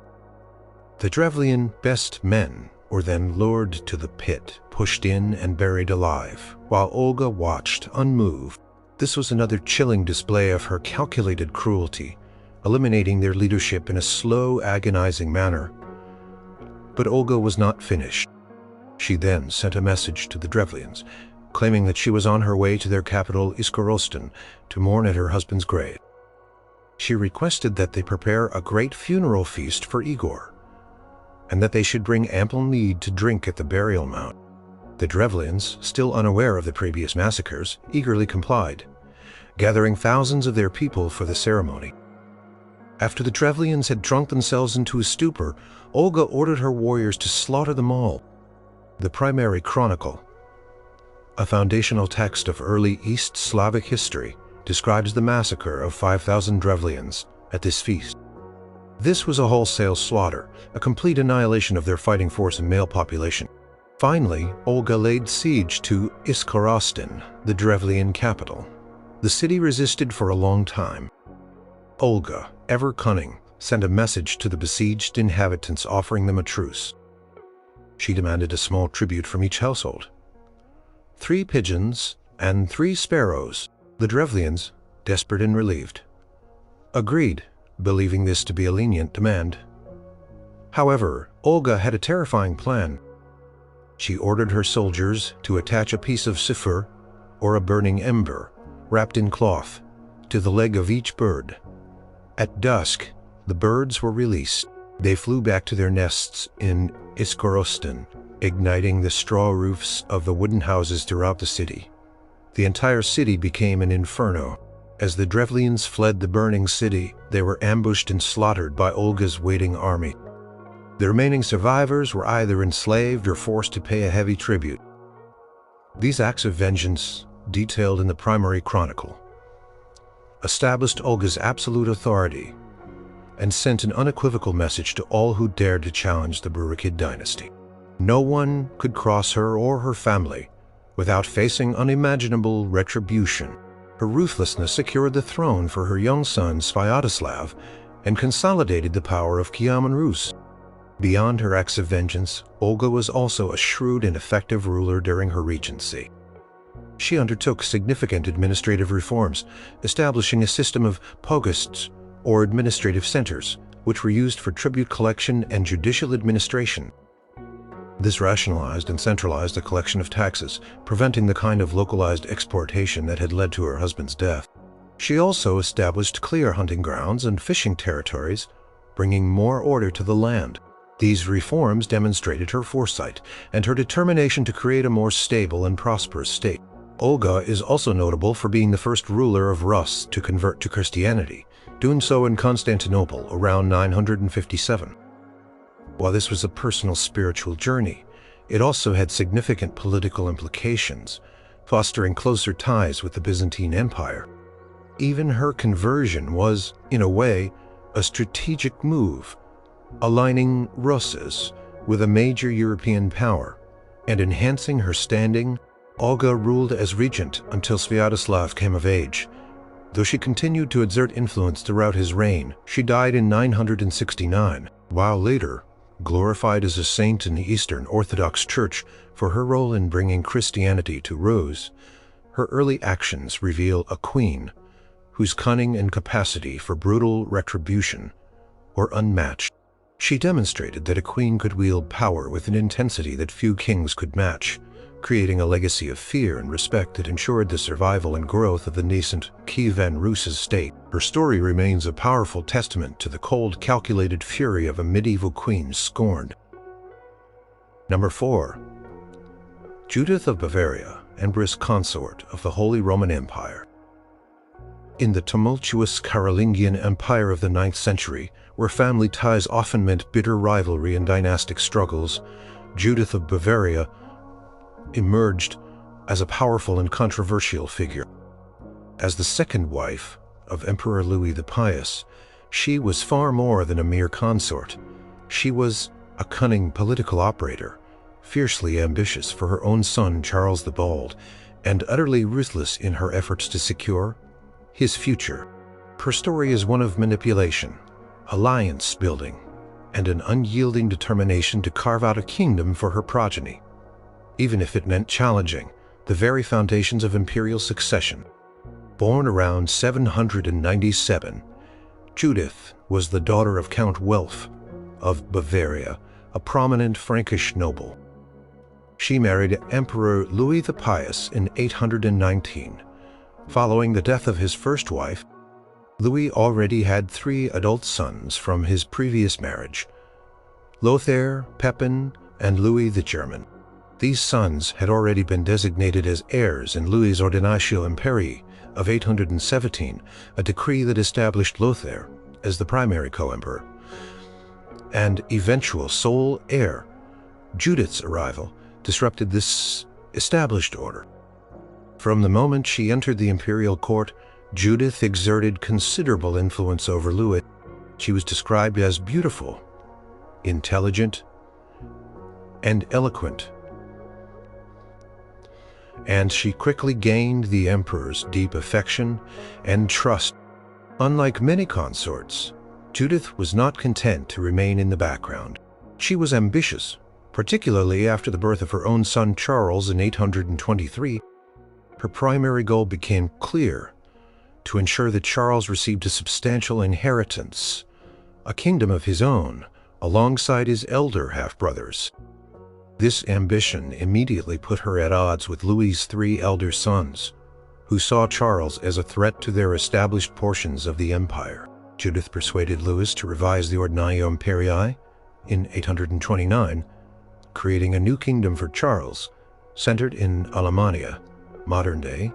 The Drevlian best men were then lured to the pit, pushed in and buried alive, while Olga watched unmoved. This was another chilling display of her calculated cruelty, eliminating their leadership in a slow, agonizing manner. But Olga was not finished. She then sent a message to the Drevlians, claiming that she was on her way to their capital Iskorostan to mourn at her husband's grave. She requested that they prepare a great funeral feast for Igor, and that they should bring ample mead to drink at the burial mound. The Drevlians, still unaware of the previous massacres, eagerly complied, gathering thousands of their people for the ceremony. After the Drevlians had drunk themselves into a stupor, Olga ordered her warriors to slaughter them all. The primary chronicle, a foundational text of early East Slavic history, describes the massacre of 5,000 Drevlians at this feast. This was a wholesale slaughter, a complete annihilation of their fighting force and male population. Finally, Olga laid siege to Iskorostan, the Drevlian capital. The city resisted for a long time. Olga, ever cunning, sent a message to the besieged inhabitants offering them a truce. She demanded a small tribute from each household: 3 pigeons and 3 sparrows. The Drevlians, desperate and relieved, agreed, believing this to be a lenient demand. However, Olga had a terrifying plan. She ordered her soldiers to attach a piece of sulfur, or a burning ember, wrapped in cloth, to the leg of each bird. At dusk, the birds were released. They flew back to their nests in Iskorostan, igniting the straw roofs of the wooden houses throughout the city. The entire city became an inferno. As the Drevlians fled the burning city, they were ambushed and slaughtered by Olga's waiting army. The remaining survivors were either enslaved or forced to pay a heavy tribute. These acts of vengeance, detailed in the primary chronicle, established Olga's absolute authority and sent an unequivocal message to all who dared to challenge the Burukid dynasty. No one could cross her or her family without facing unimaginable retribution. Her ruthlessness secured the throne for her young son Sviatoslav and consolidated the power of Kiev and Rus. Beyond her acts of vengeance, Olga was also a shrewd and effective ruler during her regency. She undertook significant administrative reforms, establishing a system of pogosts, or administrative centers, which were used for tribute collection and judicial administration. This rationalized and centralized the collection of taxes, preventing the kind of localized exportation that had led to her husband's death. She also established clear hunting grounds and fishing territories, bringing more order to the land. These reforms demonstrated her foresight and her determination to create a more stable and prosperous state. Olga is also notable for being the first ruler of Rus to convert to Christianity, doing so in Constantinople around 957. While this was a personal spiritual journey, it also had significant political implications, fostering closer ties with the Byzantine Empire. Even her conversion was, in a way, a strategic move, aligning Rus with a major European power and enhancing her standing. Olga ruled as regent until Sviatoslav came of age. Though she continued to exert influence throughout his reign, she died in 969, while later glorified as a saint in the Eastern Orthodox Church for her role in bringing Christianity to Rus. Her early actions reveal a queen whose cunning and capacity for brutal retribution were unmatched. She demonstrated that a queen could wield power with an intensity that few kings could match, creating a legacy of fear and respect that ensured the survival and growth of the nascent Kievan Rus state. Her story remains a powerful testament to the cold, calculated fury of a medieval queen scorned. Number 4. Judith of Bavaria, Empress Consort of the Holy Roman Empire. In the tumultuous Carolingian Empire of the 9th century, where family ties often meant bitter rivalry and dynastic struggles, Judith of Bavaria emerged as a powerful and controversial figure. As the second wife of Emperor Louis the Pious, she was far more than a mere consort. She was a cunning political operator, fiercely ambitious for her own son Charles the Bald, and utterly ruthless in her efforts to secure his future. Her story is one of manipulation, alliance building, and an unyielding determination to carve out a kingdom for her progeny, even if it meant challenging the very foundations of imperial succession. Born around 797, Judith was the daughter of Count Welf of Bavaria, a prominent Frankish noble. She married Emperor Louis the Pious in 819. Following the death of his first wife, Louis already had 3 adult sons from his previous marriage: Lothair, Pepin, and Louis the German. These sons had already been designated as heirs in Louis' Ordinatio Imperii of 817, a decree that established Lothair as the primary co-emperor and eventual sole heir. Judith's arrival disrupted this established order. From the moment she entered the imperial court, Judith exerted considerable influence over Louis. She was described as beautiful, intelligent, and eloquent, and she quickly gained the emperor's deep affection and trust. Unlike many consorts, Judith was not content to remain in the background. She was ambitious, particularly after the birth of her own son Charles in 823. Her primary goal became clear: to ensure that Charles received a substantial inheritance, a kingdom of his own, alongside his elder half-brothers. This ambition immediately put her at odds with Louis's 3 elder sons, who saw Charles as a threat to their established portions of the empire. Judith persuaded Louis to revise the Ordinatio Imperii in 829, creating a new kingdom for Charles, centered in Alemannia, modern-day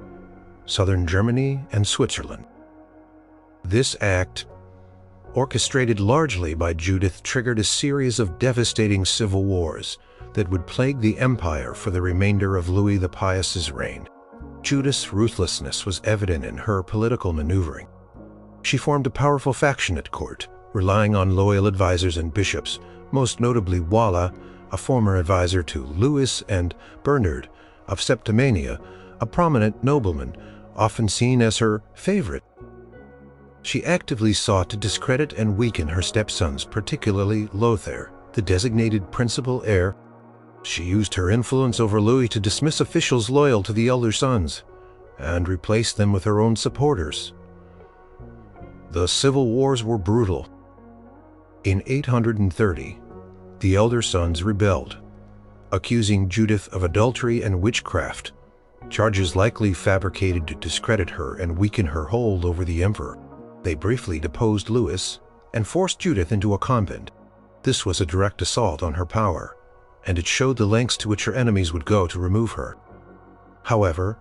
southern Germany and Switzerland. This act, orchestrated largely by Judith, triggered a series of devastating civil wars that would plague the empire for the remainder of Louis the Pious's reign. Judith's ruthlessness was evident in her political maneuvering. She formed a powerful faction at court, relying on loyal advisors and bishops, most notably Wala, a former advisor to Louis, and Bernard of Septimania, a prominent nobleman, often seen as her favorite. She actively sought to discredit and weaken her stepsons, particularly Lothair, the designated principal heir. She used her influence over Louis to dismiss officials loyal to the elder sons and replace them with her own supporters. The civil wars were brutal. In 830, the elder sons rebelled, accusing Judith of adultery and witchcraft, charges likely fabricated to discredit her and weaken her hold over the emperor. They briefly deposed Louis and forced Judith into a convent. This was a direct assault on her power, and it showed the lengths to which her enemies would go to remove her. However,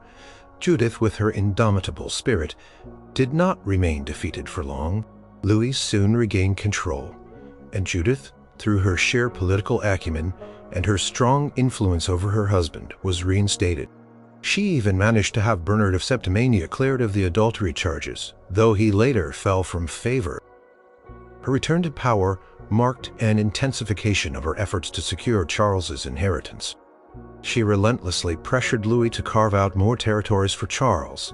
Judith, with her indomitable spirit, did not remain defeated for long. Louis soon regained control, and Judith, through her sheer political acumen and her strong influence over her husband, was reinstated. She even managed to have Bernard of Septimania cleared of the adultery charges, though he later fell from favor. Her return to power marked an intensification of her efforts to secure Charles's inheritance. She relentlessly pressured Louis to carve out more territories for Charles,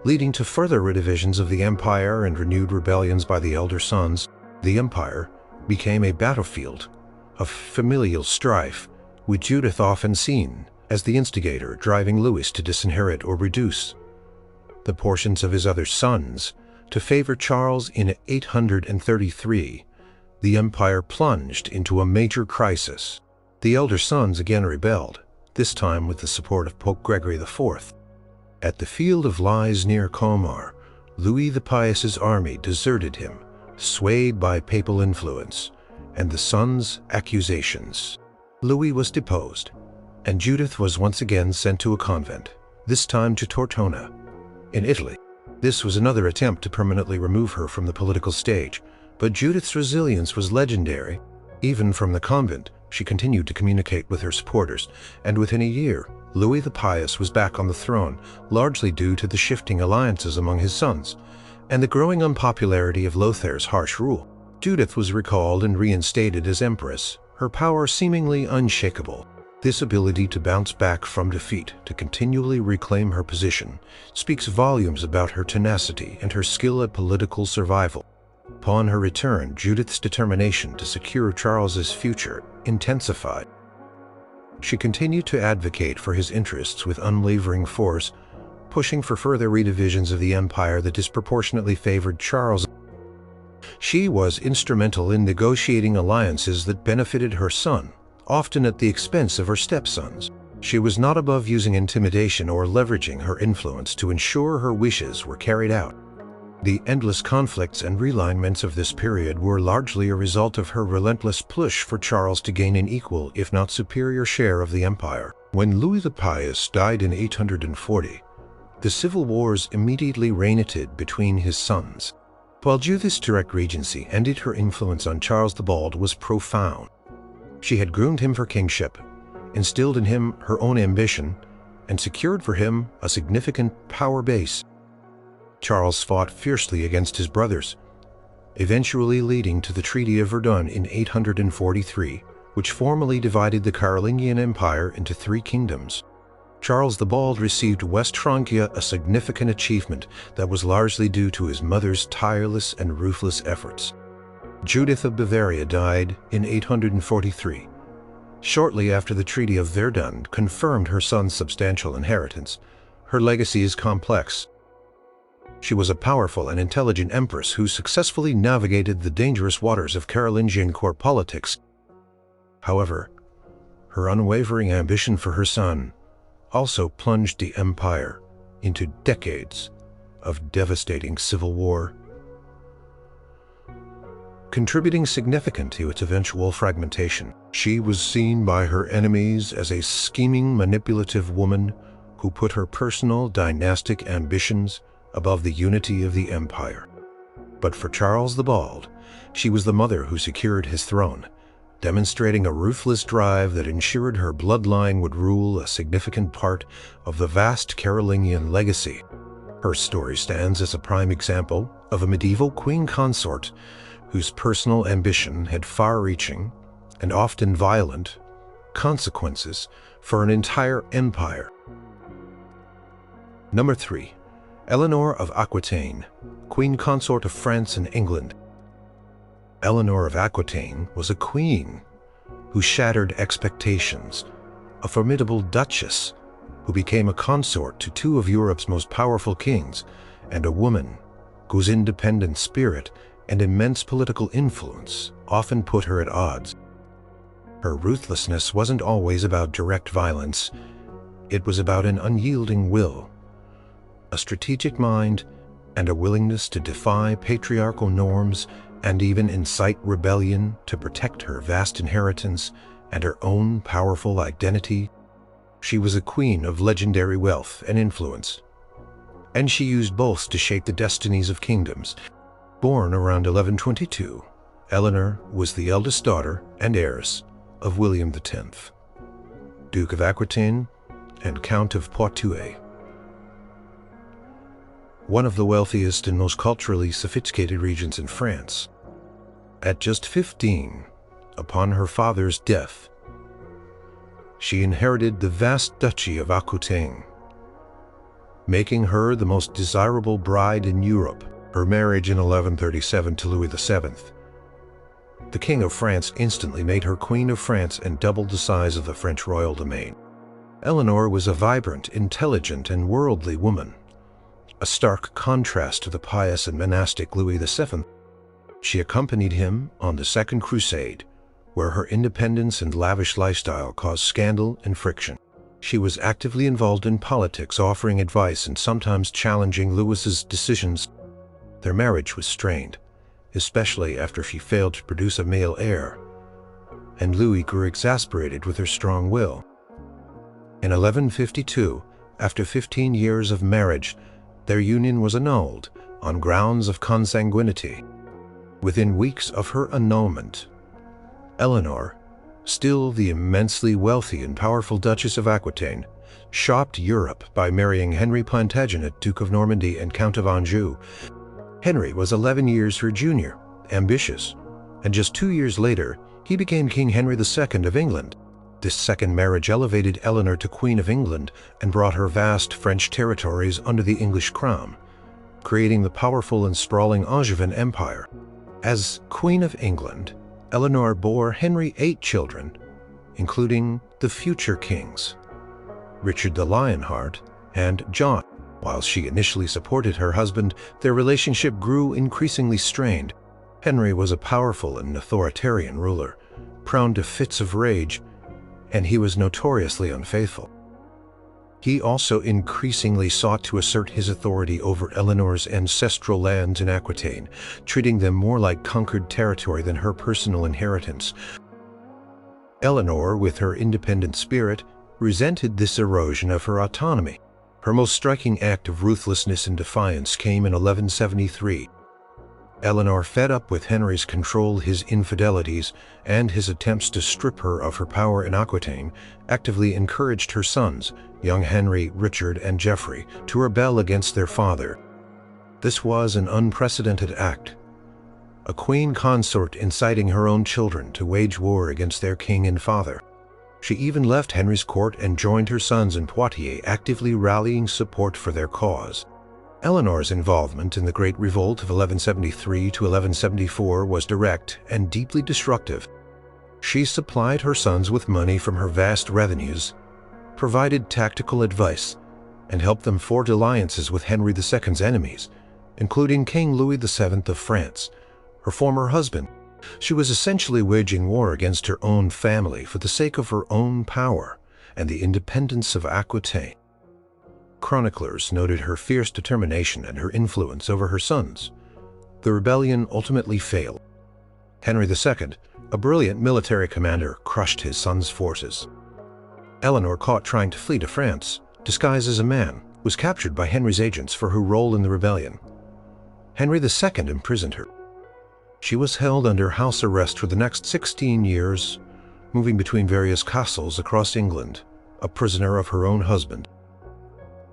leading to further redivisions of the empire and renewed rebellions by the elder sons. The empire became a battlefield of familial strife, with Judith often seen as the instigator, driving Louis to disinherit or reduce the portions of his other sons to favor Charles. In 833, the empire plunged into a major crisis. The elder sons again rebelled, this time with the support of Pope Gregory IV. At the Field of Lies near Colmar, Louis the Pious's army deserted him, swayed by papal influence and the sons' accusations. Louis was deposed, and Judith was once again sent to a convent, this time to Tortona, in Italy. This was another attempt to permanently remove her from the political stage, but Judith's resilience was legendary. Even from the convent, she continued to communicate with her supporters, and within a year, Louis the Pious was back on the throne, largely due to the shifting alliances among his sons, and the growing unpopularity of Lothair's harsh rule. Judith was recalled and reinstated as Empress, her power seemingly unshakable. This ability to bounce back from defeat to continually reclaim her position speaks volumes about her tenacity and her skill at political survival. Upon her return, Judith's determination to secure Charles's future intensified. She continued to advocate for his interests with unwavering force, pushing for further redivisions of the empire that disproportionately favored Charles. She was instrumental in negotiating alliances that benefited her son, often at the expense of her stepsons. She was not above using intimidation or leveraging her influence to ensure her wishes were carried out. The endless conflicts and realignments of this period were largely a result of her relentless push for Charles to gain an equal, if not superior, share of the empire. When Louis the Pious died in 840, the civil wars immediately reignited between his sons. While Judith's direct regency ended, her influence on Charles the Bald was profound. She had groomed him for kingship, instilled in him her own ambition, and secured for him a significant power base. Charles fought fiercely against his brothers, eventually leading to the Treaty of Verdun in 843, which formally divided the Carolingian Empire into 3 kingdoms. Charles the Bald received West Francia, a significant achievement that was largely due to his mother's tireless and ruthless efforts. Judith of Bavaria died in 843. Shortly after the Treaty of Verdun confirmed her son's substantial inheritance. Her legacy is complex. She was a powerful and intelligent empress who successfully navigated the dangerous waters of Carolingian court politics. However, her unwavering ambition for her son also plunged the empire into decades of devastating civil war, contributing significantly to its eventual fragmentation. She was seen by her enemies as a scheming, manipulative woman who put her personal dynastic ambitions above the unity of the empire. But for Charles the Bald, she was the mother who secured his throne, demonstrating a ruthless drive that ensured her bloodline would rule a significant part of the vast Carolingian legacy. Her story stands as a prime example of a medieval queen consort whose personal ambition had far-reaching and often violent consequences for an entire empire. Number 3. Eleanor of Aquitane, Queen Consort of France and England. Eleanor of Aquitane was a queen who shattered expectations, a formidable duchess who became a consort to 2 of Europe's most powerful kings, and a woman whose independent spirit and immense political influence often put her at odds. Her ruthlessness wasn't always about direct violence. It was about an unyielding will, a strategic mind, and a willingness to defy patriarchal norms and even incite rebellion to protect her vast inheritance and her own powerful identity. She was a queen of legendary wealth and influence, and she used both to shape the destinies of kingdoms. Born around 1122, Eleanor was the eldest daughter and heiress of William X, Duke of Aquitaine and Count of Poitou, one of the wealthiest and most culturally sophisticated regents in France. At just 15, upon her father's death, she inherited the vast duchy of Aquitaine, making her the most desirable bride in Europe. Her marriage in 1137 to Louis VII, the King of France, instantly made her Queen of France and doubled the size of the French royal domain. Eleanor was a vibrant, intelligent, and worldly woman, a stark contrast to the pious and monastic Louis VII. She accompanied him on the Second Crusade, where her independence and lavish lifestyle caused scandal and friction. She was actively involved in politics, offering advice and sometimes challenging Louis's decisions. Their marriage was strained, especially after she failed to produce a male heir, and Louis grew exasperated with her strong will. In 1152, after 15 years of marriage, their union was annulled on grounds of consanguinity. Within weeks of her annulment, Eleanor, still the immensely wealthy and powerful Duchess of Aquitaine, shocked Europe by marrying Henry Plantagenet, Duke of Normandy and Count of Anjou. Henry was 11 years her junior, ambitious, and just 2 years later, he became King Henry II of England. This second marriage elevated Eleanor to Queen of England and brought her vast French territories under the English crown, creating the powerful and sprawling Angevin Empire. As Queen of England, Eleanor bore Henry 8 children, including the future kings, Richard the Lionheart and John. While she initially supported her husband, their relationship grew increasingly strained. Henry was a powerful and authoritarian ruler, prone to fits of rage, and he was notoriously unfaithful. He also increasingly sought to assert his authority over Eleanor's ancestral lands in Aquitaine, treating them more like conquered territory than her personal inheritance. Eleanor, with her independent spirit, resented this erosion of her autonomy. Her most striking act of ruthlessness and defiance came in 1173. Eleanor, fed up with Henry's control, his infidelities, and his attempts to strip her of her power in Aquitaine, actively encouraged her sons, young Henry, Richard, and Geoffrey, to rebel against their father. This was an unprecedented act, a queen consort inciting her own children to wage war against their king and father. She even left Henry's court and joined her sons in Poitiers, actively rallying support for their cause. Eleanor's involvement in the Great Revolt of 1173 to 1174 was direct and deeply destructive. She supplied her sons with money from her vast revenues, provided tactical advice, and helped them forge alliances with Henry II's enemies, including King Louis VII of France, her former husband. She was essentially waging war against her own family for the sake of her own power and the independence of Aquitaine. Chroniclers noted her fierce determination and her influence over her sons. The rebellion ultimately failed. Henry II, a brilliant military commander, crushed his son's forces. Eleanor, caught trying to flee to France, disguised as a man, was captured by Henry's agents for her role in the rebellion. Henry II imprisoned her. She was held under house arrest for the next 16 years, moving between various castles across England, a prisoner of her own husband.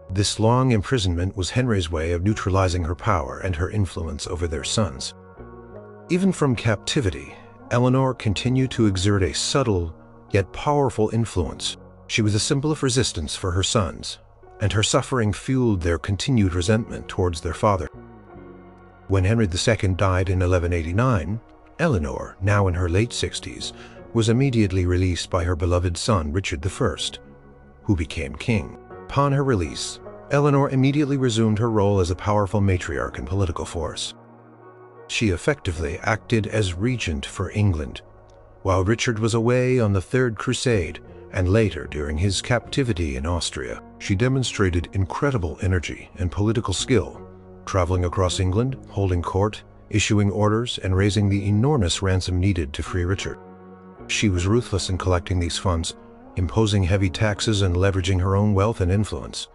This long imprisonment was Henry's way of neutralizing her power and her influence over their sons. Even from captivity, Eleanor continued to exert a subtle yet powerful influence. She was a symbol of resistance for her sons, and her suffering fueled their continued resentment towards their father. When Henry II died in 1189, Eleanor, now in her late 60s, was immediately released by her beloved son Richard I, who became king. Upon her release, Eleanor immediately resumed her role as a powerful matriarch and political force. She effectively acted as regent for England, while Richard was away on the Third Crusade and later during his captivity in Austria. She demonstrated incredible energy and political skill, traveling across England, holding court, issuing orders and raising the enormous ransom needed to free Richard. She was ruthless in collecting these funds, imposing heavy taxes and leveraging her own wealth and influence.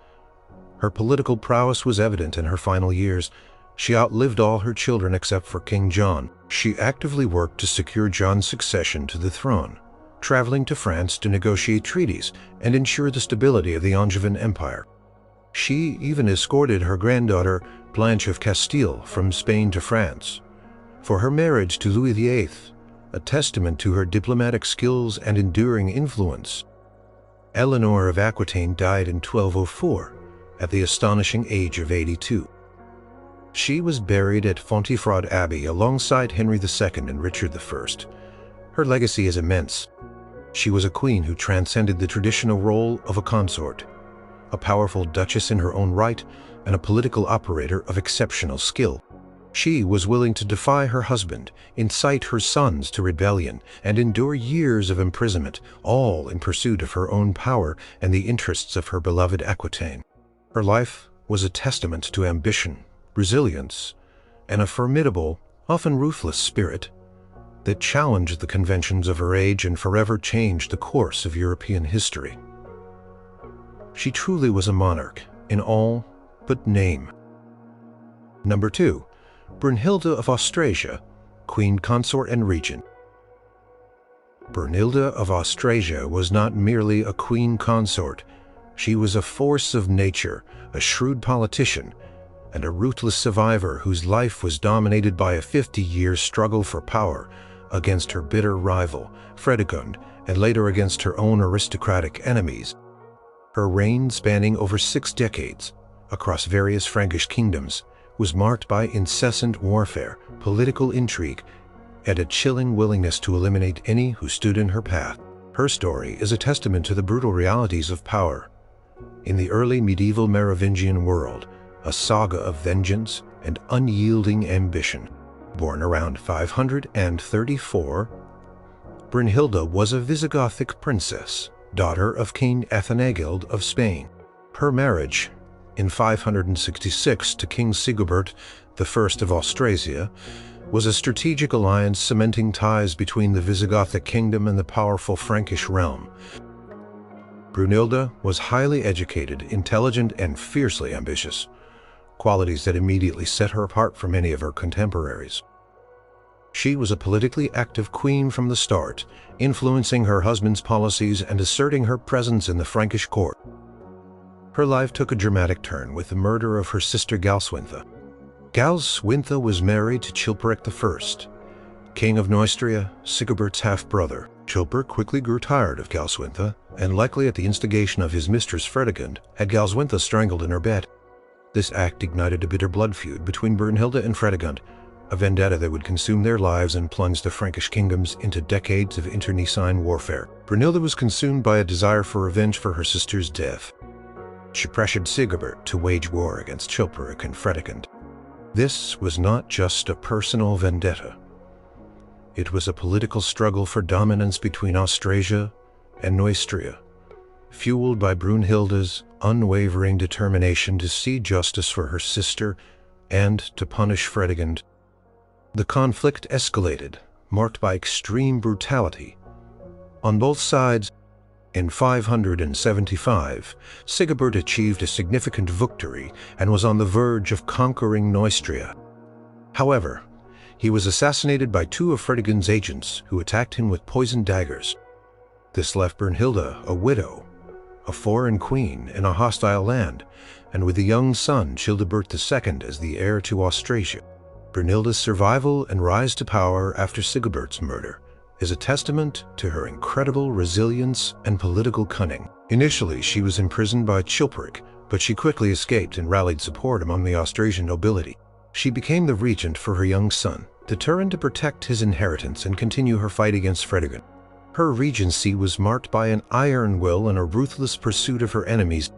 Her political prowess was evident in her final years. She outlived all her children except for King John. She actively worked to secure John's succession to the throne, traveling to France to negotiate treaties and ensure the stability of the Angevin Empire. She even escorted her granddaughter, Blanche of Castile, from Spain to France for her marriage to Louis VIII, a testament to her diplomatic skills and enduring influence. Eleanor of Aquitane died in 1204 at the astonishing age of 82. She was buried at Fontfroid Abbey alongside Henry II and Richard I. Her legacy is immense. She was a queen who transcended the traditional role of a consort, a powerful duchess in her own right, and a political operator of exceptional skill. She was willing to defy her husband, incite her sons to rebellion, and endure years of imprisonment, all in pursuit of her own power and the interests of her beloved Aquitaine. Her life was a testament to ambition, resilience, and a formidable, often ruthless spirit that challenged the conventions of her age and forever changed the course of European history. She truly was a monarch in all but name. Number 2. Brunhilde of Austrasia, Queen Consort and Regent. Brunhilde of Austrasia was not merely a queen consort. She was a force of nature, a shrewd politician, and a ruthless survivor whose life was dominated by a 50-year struggle for power against her bitter rival, Fredegund, and later against her own aristocratic enemies. Her reign, spanning over 6 decades across various Frankish kingdoms, was marked by incessant warfare, political intrigue, and a chilling willingness to eliminate any who stood in her path. Her story is a testament to the brutal realities of power. In the early medieval Merovingian world, a saga of vengeance and unyielding ambition. Born around 534, Brunhilde was a Visigothic princess, daughter of King Athanagild of Spain. Her marriage, in 566 to King Sigibert I of Austrasia, was a strategic alliance cementing ties between the Visigothic kingdom and the powerful Frankish realm. Brunhilde was highly educated, intelligent, and fiercely ambitious, qualities that immediately set her apart from many of her contemporaries. She was a politically active queen from the start, influencing her husband's policies and asserting her presence in the Frankish court. Her life took a dramatic turn with the murder of her sister Galswintha. Galswintha was married to Chilperic I, King of Neustria, Sigibert's half-brother. Chilperic quickly grew tired of Galswintha, and likely at the instigation of his mistress Fredegund, had Galswintha strangled in her bed. This act ignited a bitter blood feud between Brunhilde and Fredegund, a vendetta that would consume their lives and plunge the Frankish kingdoms into decades of internecine warfare. Brunhilde was consumed by a desire for revenge for her sister's death. She pressured Sigibert to wage war against Chilperic and Fredegund. This was not just a personal vendetta. It was a political struggle for dominance between Austrasia and Neustria, fueled by Brunhilde's unwavering determination to see justice for her sister and to punish Fredegund. The conflict escalated, marked by extreme brutality. On both sides, in 575, Sigibert achieved a significant victory and was on the verge of conquering Neustria. However, he was assassinated by 2 of Fredegund's agents who attacked him with poisoned daggers. This left Brunhilde a widow, a foreign queen in a hostile land, and with a young son, Childebert II, as the heir to Austrasia. Brunhilde's survival and rise to power after Sigibert's murder is a testament to her incredible resilience and political cunning. Initially, she was imprisoned by Chilperic, but she quickly escaped and rallied support among the Austrasian nobility. She became the regent for her young son, determined to protect his inheritance and continue her fight against Fredegund. Her regency was marked by an iron will and a ruthless pursuit of her enemies.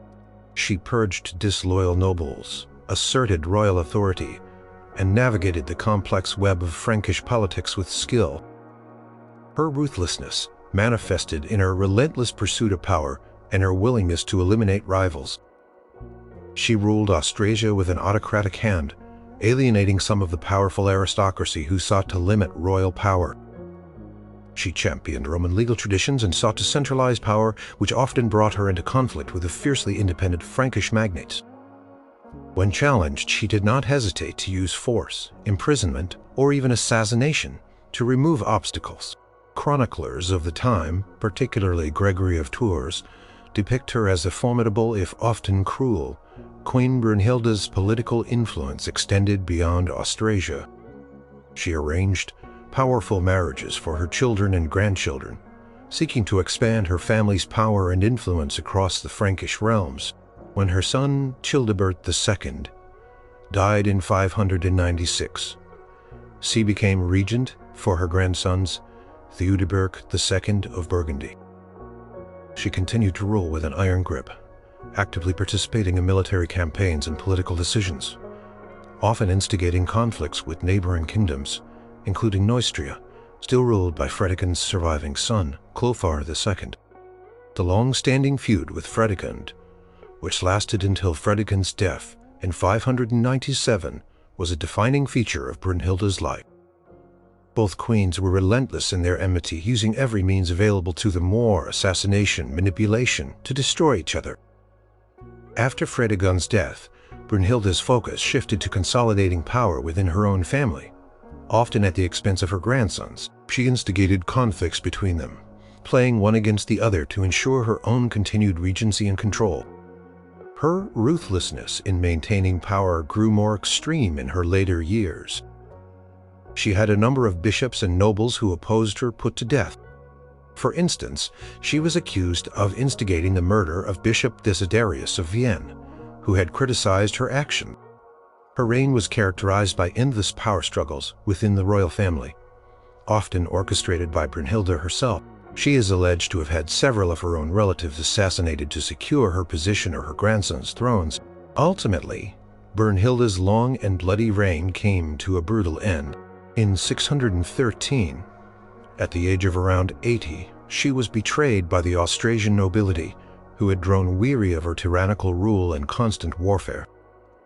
She purged disloyal nobles, asserted royal authority, and navigated the complex web of Frankish politics with skill. Her ruthlessness manifested in her relentless pursuit of power and her willingness to eliminate rivals. She ruled Austrasia with an autocratic hand, alienating some of the powerful aristocracy who sought to limit royal power. She championed Roman legal traditions and sought to centralize power, which often brought her into conflict with the fiercely independent Frankish magnates. When challenged, she did not hesitate to use force, imprisonment, or even assassination to remove obstacles. Chroniclers of the time, particularly Gregory of Tours, depict her as a formidable, if often cruel. Queen Brunhilde's political influence extended beyond Austrasia. She arranged powerful marriages for her children and grandchildren, seeking to expand her family's power and influence across the Frankish realms. When her son Childebert II died in 596, she became regent for her grandsons Theudebert II of Burgundy. She continued to rule with an iron grip, actively participating in military campaigns and political decisions, often instigating conflicts with neighboring kingdoms, including Neustria, still ruled by Fredegund's surviving son, Clothar II. The long-standing feud with Fredegund, which lasted until Fredegund's death in 597, was a defining feature of Brunhilde's life. Both queens were relentless in their enmity, using every means available to them: war, assassination, manipulation, to destroy each other. After Fredegund's death, Brunhilde's focus shifted to consolidating power within her own family. Often at the expense of her grandsons, she instigated conflicts between them, playing one against the other to ensure her own continued regency and control. Her ruthlessness in maintaining power grew more extreme in her later years. She had a number of bishops and nobles who opposed her put to death. For instance, she was accused of instigating the murder of Bishop Desiderius of Vienne, who had criticized her action. Her reign was characterized by endless power struggles within the royal family, often orchestrated by Brunhilde herself. She is alleged to have had several of her own relatives assassinated to secure her position or her grandsons' thrones. Ultimately, Brunhilde's long and bloody reign came to a brutal end. In 613, at the age of around 80, she was betrayed by the Austrasian nobility, who had grown weary of her tyrannical rule and constant warfare.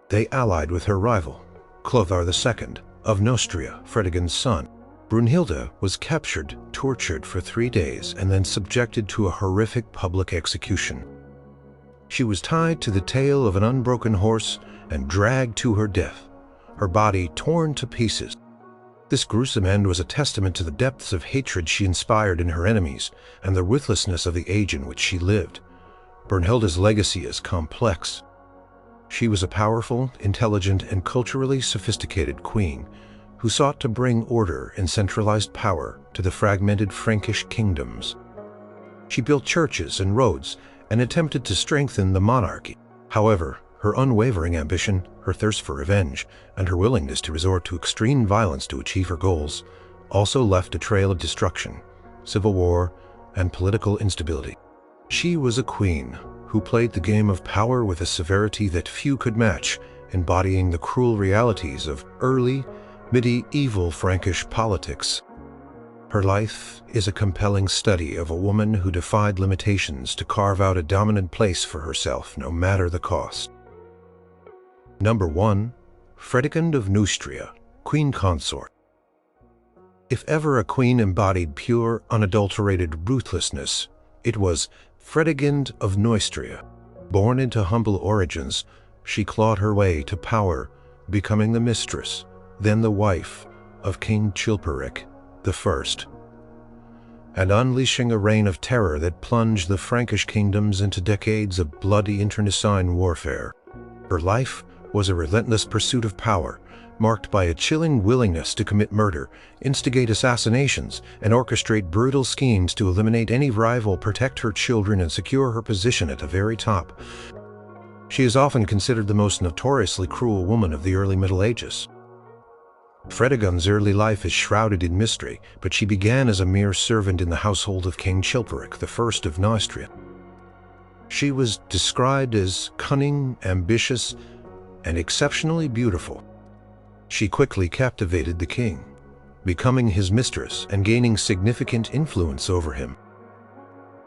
They allied with her rival, Clothar II of Neustria, Fredegund's son. Brunhilde was captured, tortured for 3 days, and then subjected to a horrific public execution. She was tied to the tail of an unbroken horse and dragged to her death, her body torn to pieces. This gruesome end was a testament to the depths of hatred she inspired in her enemies and the ruthlessness of the age in which she lived. Brunhilde's legacy is complex. She was a powerful, intelligent, and culturally sophisticated queen who sought to bring order and centralized power to the fragmented Frankish kingdoms. She built churches and roads and attempted to strengthen the monarchy. However, her unwavering ambition, her thirst for revenge, and her willingness to resort to extreme violence to achieve her goals also left a trail of destruction, civil war, and political instability. She was a queen who played the game of power with a severity that few could match, embodying the cruel realities of early, medieval Frankish politics. Her life is a compelling study of a woman who defied limitations to carve out a dominant place for herself, no matter the cost. Number 1. Fredegund of Neustria, Queen Consort. If ever a queen embodied pure, unadulterated ruthlessness, it was Fredegund of Neustria. Born into humble origins, she clawed her way to power, becoming the mistress, then the wife, of King Chilperic I, and unleashing a reign of terror that plunged the Frankish kingdoms into decades of bloody internecine warfare. Her life was a relentless pursuit of power, marked by a chilling willingness to commit murder, instigate assassinations, and orchestrate brutal schemes to eliminate any rival, protect her children, and secure her position at the very top. She is often considered the most notoriously cruel woman of the early Middle Ages. Fredegund's early life is shrouded in mystery, but she began as a mere servant in the household of King Chilperic I of Neustria. She was described as cunning, ambitious, and exceptionally beautiful. She quickly captivated the king, becoming his mistress and gaining significant influence over him.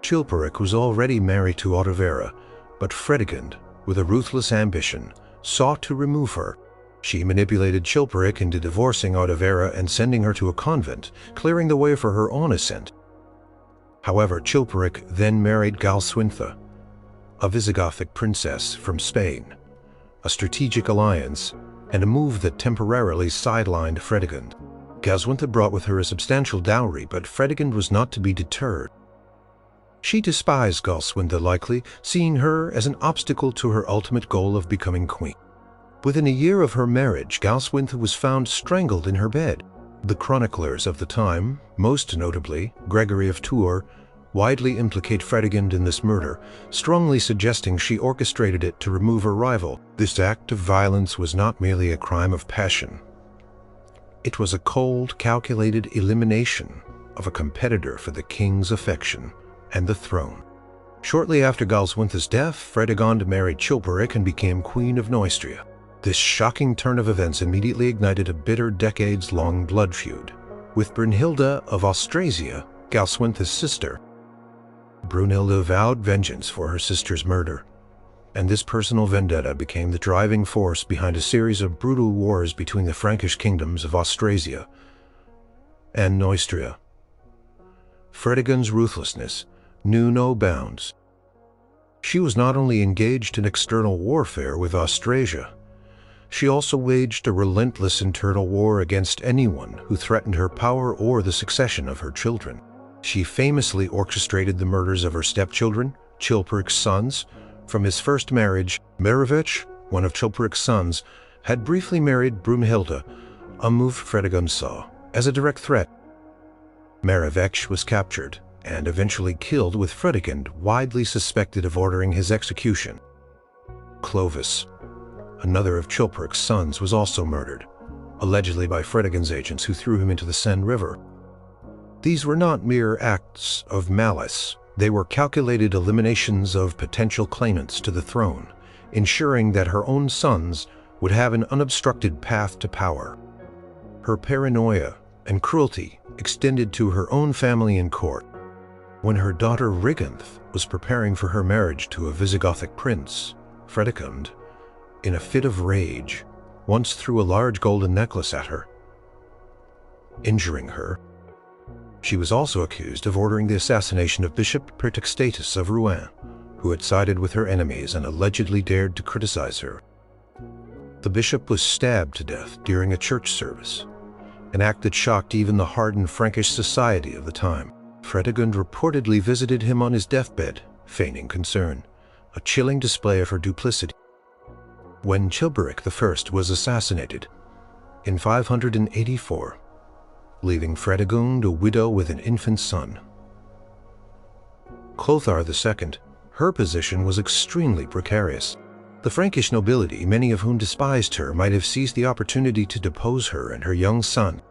Chilperic was already married to Autovera, but Fredegund, with a ruthless ambition, sought to remove her. She manipulated Chilperic into divorcing Audovera and sending her to a convent, clearing the way for her own ascent. However, Chilperic then married Galswintha, a Visigothic princess from Spain, a strategic alliance, and a move that temporarily sidelined Fredegund. Galswintha brought with her a substantial dowry, but Fredegund was not to be deterred. She despised Galswintha, likely seeing her as an obstacle to her ultimate goal of becoming queen. Within a year of her marriage, Galswintha was found strangled in her bed. The chroniclers of the time, most notably Gregory of Tours, widely implicate Fredegund in this murder, strongly suggesting she orchestrated it to remove her rival. This act of violence was not merely a crime of passion. It was a cold, calculated elimination of a competitor for the king's affection and the throne. Shortly after Galswintha's death, Fredegund married Chilperic and became Queen of Neustria. This shocking turn of events immediately ignited a bitter decades-long blood feud. With Brunhilda of Austrasia, Galswintha's sister, Brunhilda vowed vengeance for her sister's murder, and this personal vendetta became the driving force behind a series of brutal wars between the Frankish kingdoms of Austrasia and Neustria. Fredegund's ruthlessness knew no bounds. She was not only engaged in external warfare with Austrasia, she also waged a relentless internal war against anyone who threatened her power or the succession of her children. She famously orchestrated the murders of her stepchildren, Chilperic's sons. From his first marriage, Merevich, one of Chilperic's sons, had briefly married Brunhilda, a move Fredegund saw as a direct threat. Merevich was captured and eventually killed, with Fredegund widely suspected of ordering his execution. Clovis, another of Chilperic's sons, was also murdered, allegedly by Fredegund's agents who threw him into the Seine River. These were not mere acts of malice. They were calculated eliminations of potential claimants to the throne, ensuring that her own sons would have an unobstructed path to power. Her paranoia and cruelty extended to her own family and court. When her daughter Riganth was preparing for her marriage to a Visigothic prince, Fredegund, in a fit of rage, once threw a large golden necklace at her, injuring her. She was also accused of ordering the assassination of Bishop Pretextatus of Rouen, who had sided with her enemies and allegedly dared to criticize her. The bishop was stabbed to death during a church service, an act that shocked even the hardened Frankish society of the time. Fredegund reportedly visited him on his deathbed, feigning concern, a chilling display of her duplicity. When Chilperic I was assassinated in 584, leaving Fredegund a widow with an infant son, Clothar II, her position was extremely precarious. The Frankish nobility, many of whom despised her, might have seized the opportunity to depose her and her young son.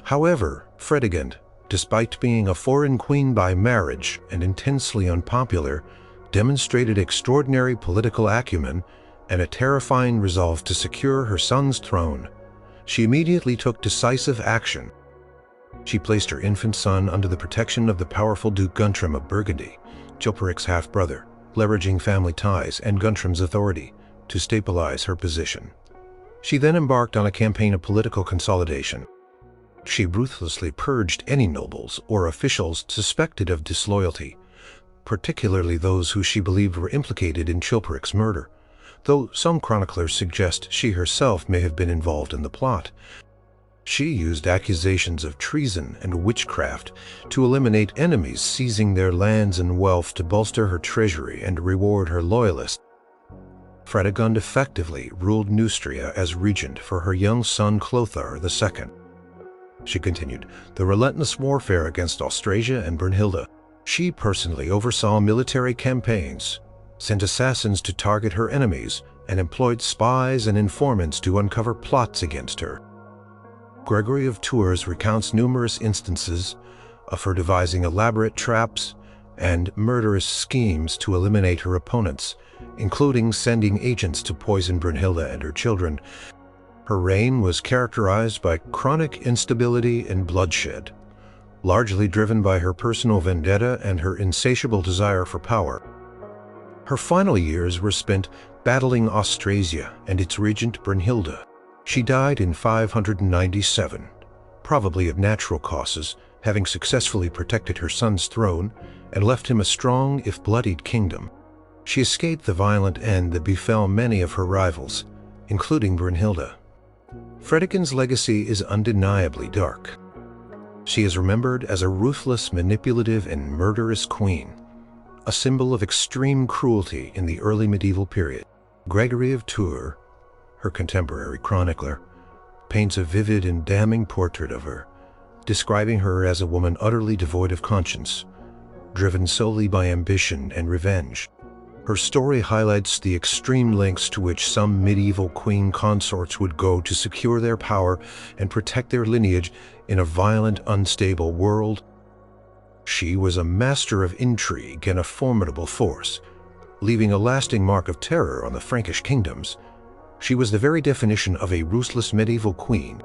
However, Fredegund, despite being a foreign queen by marriage and intensely unpopular, demonstrated extraordinary political acumen and a terrifying resolve to secure her son's throne. She immediately took decisive action. She placed her infant son under the protection of the powerful Duke Guntram of Burgundy, Chilperic's half-brother, leveraging family ties and Guntram's authority to stabilize her position. She then embarked on a campaign of political consolidation. She ruthlessly purged any nobles or officials suspected of disloyalty, particularly those who she believed were implicated in Chilperic's murder, though some chroniclers suggest she herself may have been involved in the plot. She used accusations of treason and witchcraft to eliminate enemies, seizing their lands and wealth to bolster her treasury and reward her loyalists. Fredegund effectively ruled Neustria as regent for her young son Clothar II. She continued the relentless warfare against Austrasia and Brunhilda. She personally oversaw military campaigns, sent assassins to target her enemies, and employed spies and informants to uncover plots against her. Gregory of Tours recounts numerous instances of her devising elaborate traps and murderous schemes to eliminate her opponents, including sending agents to poison Brunhilda and her children. Her reign was characterized by chronic instability and bloodshed, largely driven by her personal vendetta and her insatiable desire for power. Her final years were spent battling Austrasia and its regent Brunhilda. She died in 597, probably of natural causes, having successfully protected her son's throne and left him a strong, if bloodied, kingdom. She escaped the violent end that befell many of her rivals, including Brunhilde. Fredegonde's legacy is undeniably dark. She is remembered as a ruthless, manipulative, and murderous queen, a symbol of extreme cruelty in the early medieval period. Gregory of Tours, her contemporary chronicler, paints a vivid and damning portrait of her, describing her as a woman utterly devoid of conscience, driven solely by ambition and revenge. Her story highlights the extreme lengths to which some medieval queen consorts would go to secure their power and protect their lineage in a violent, unstable world. She was a master of intrigue and a formidable force, leaving a lasting mark of terror on the Frankish kingdoms. She was the very definition of a ruthless medieval queen.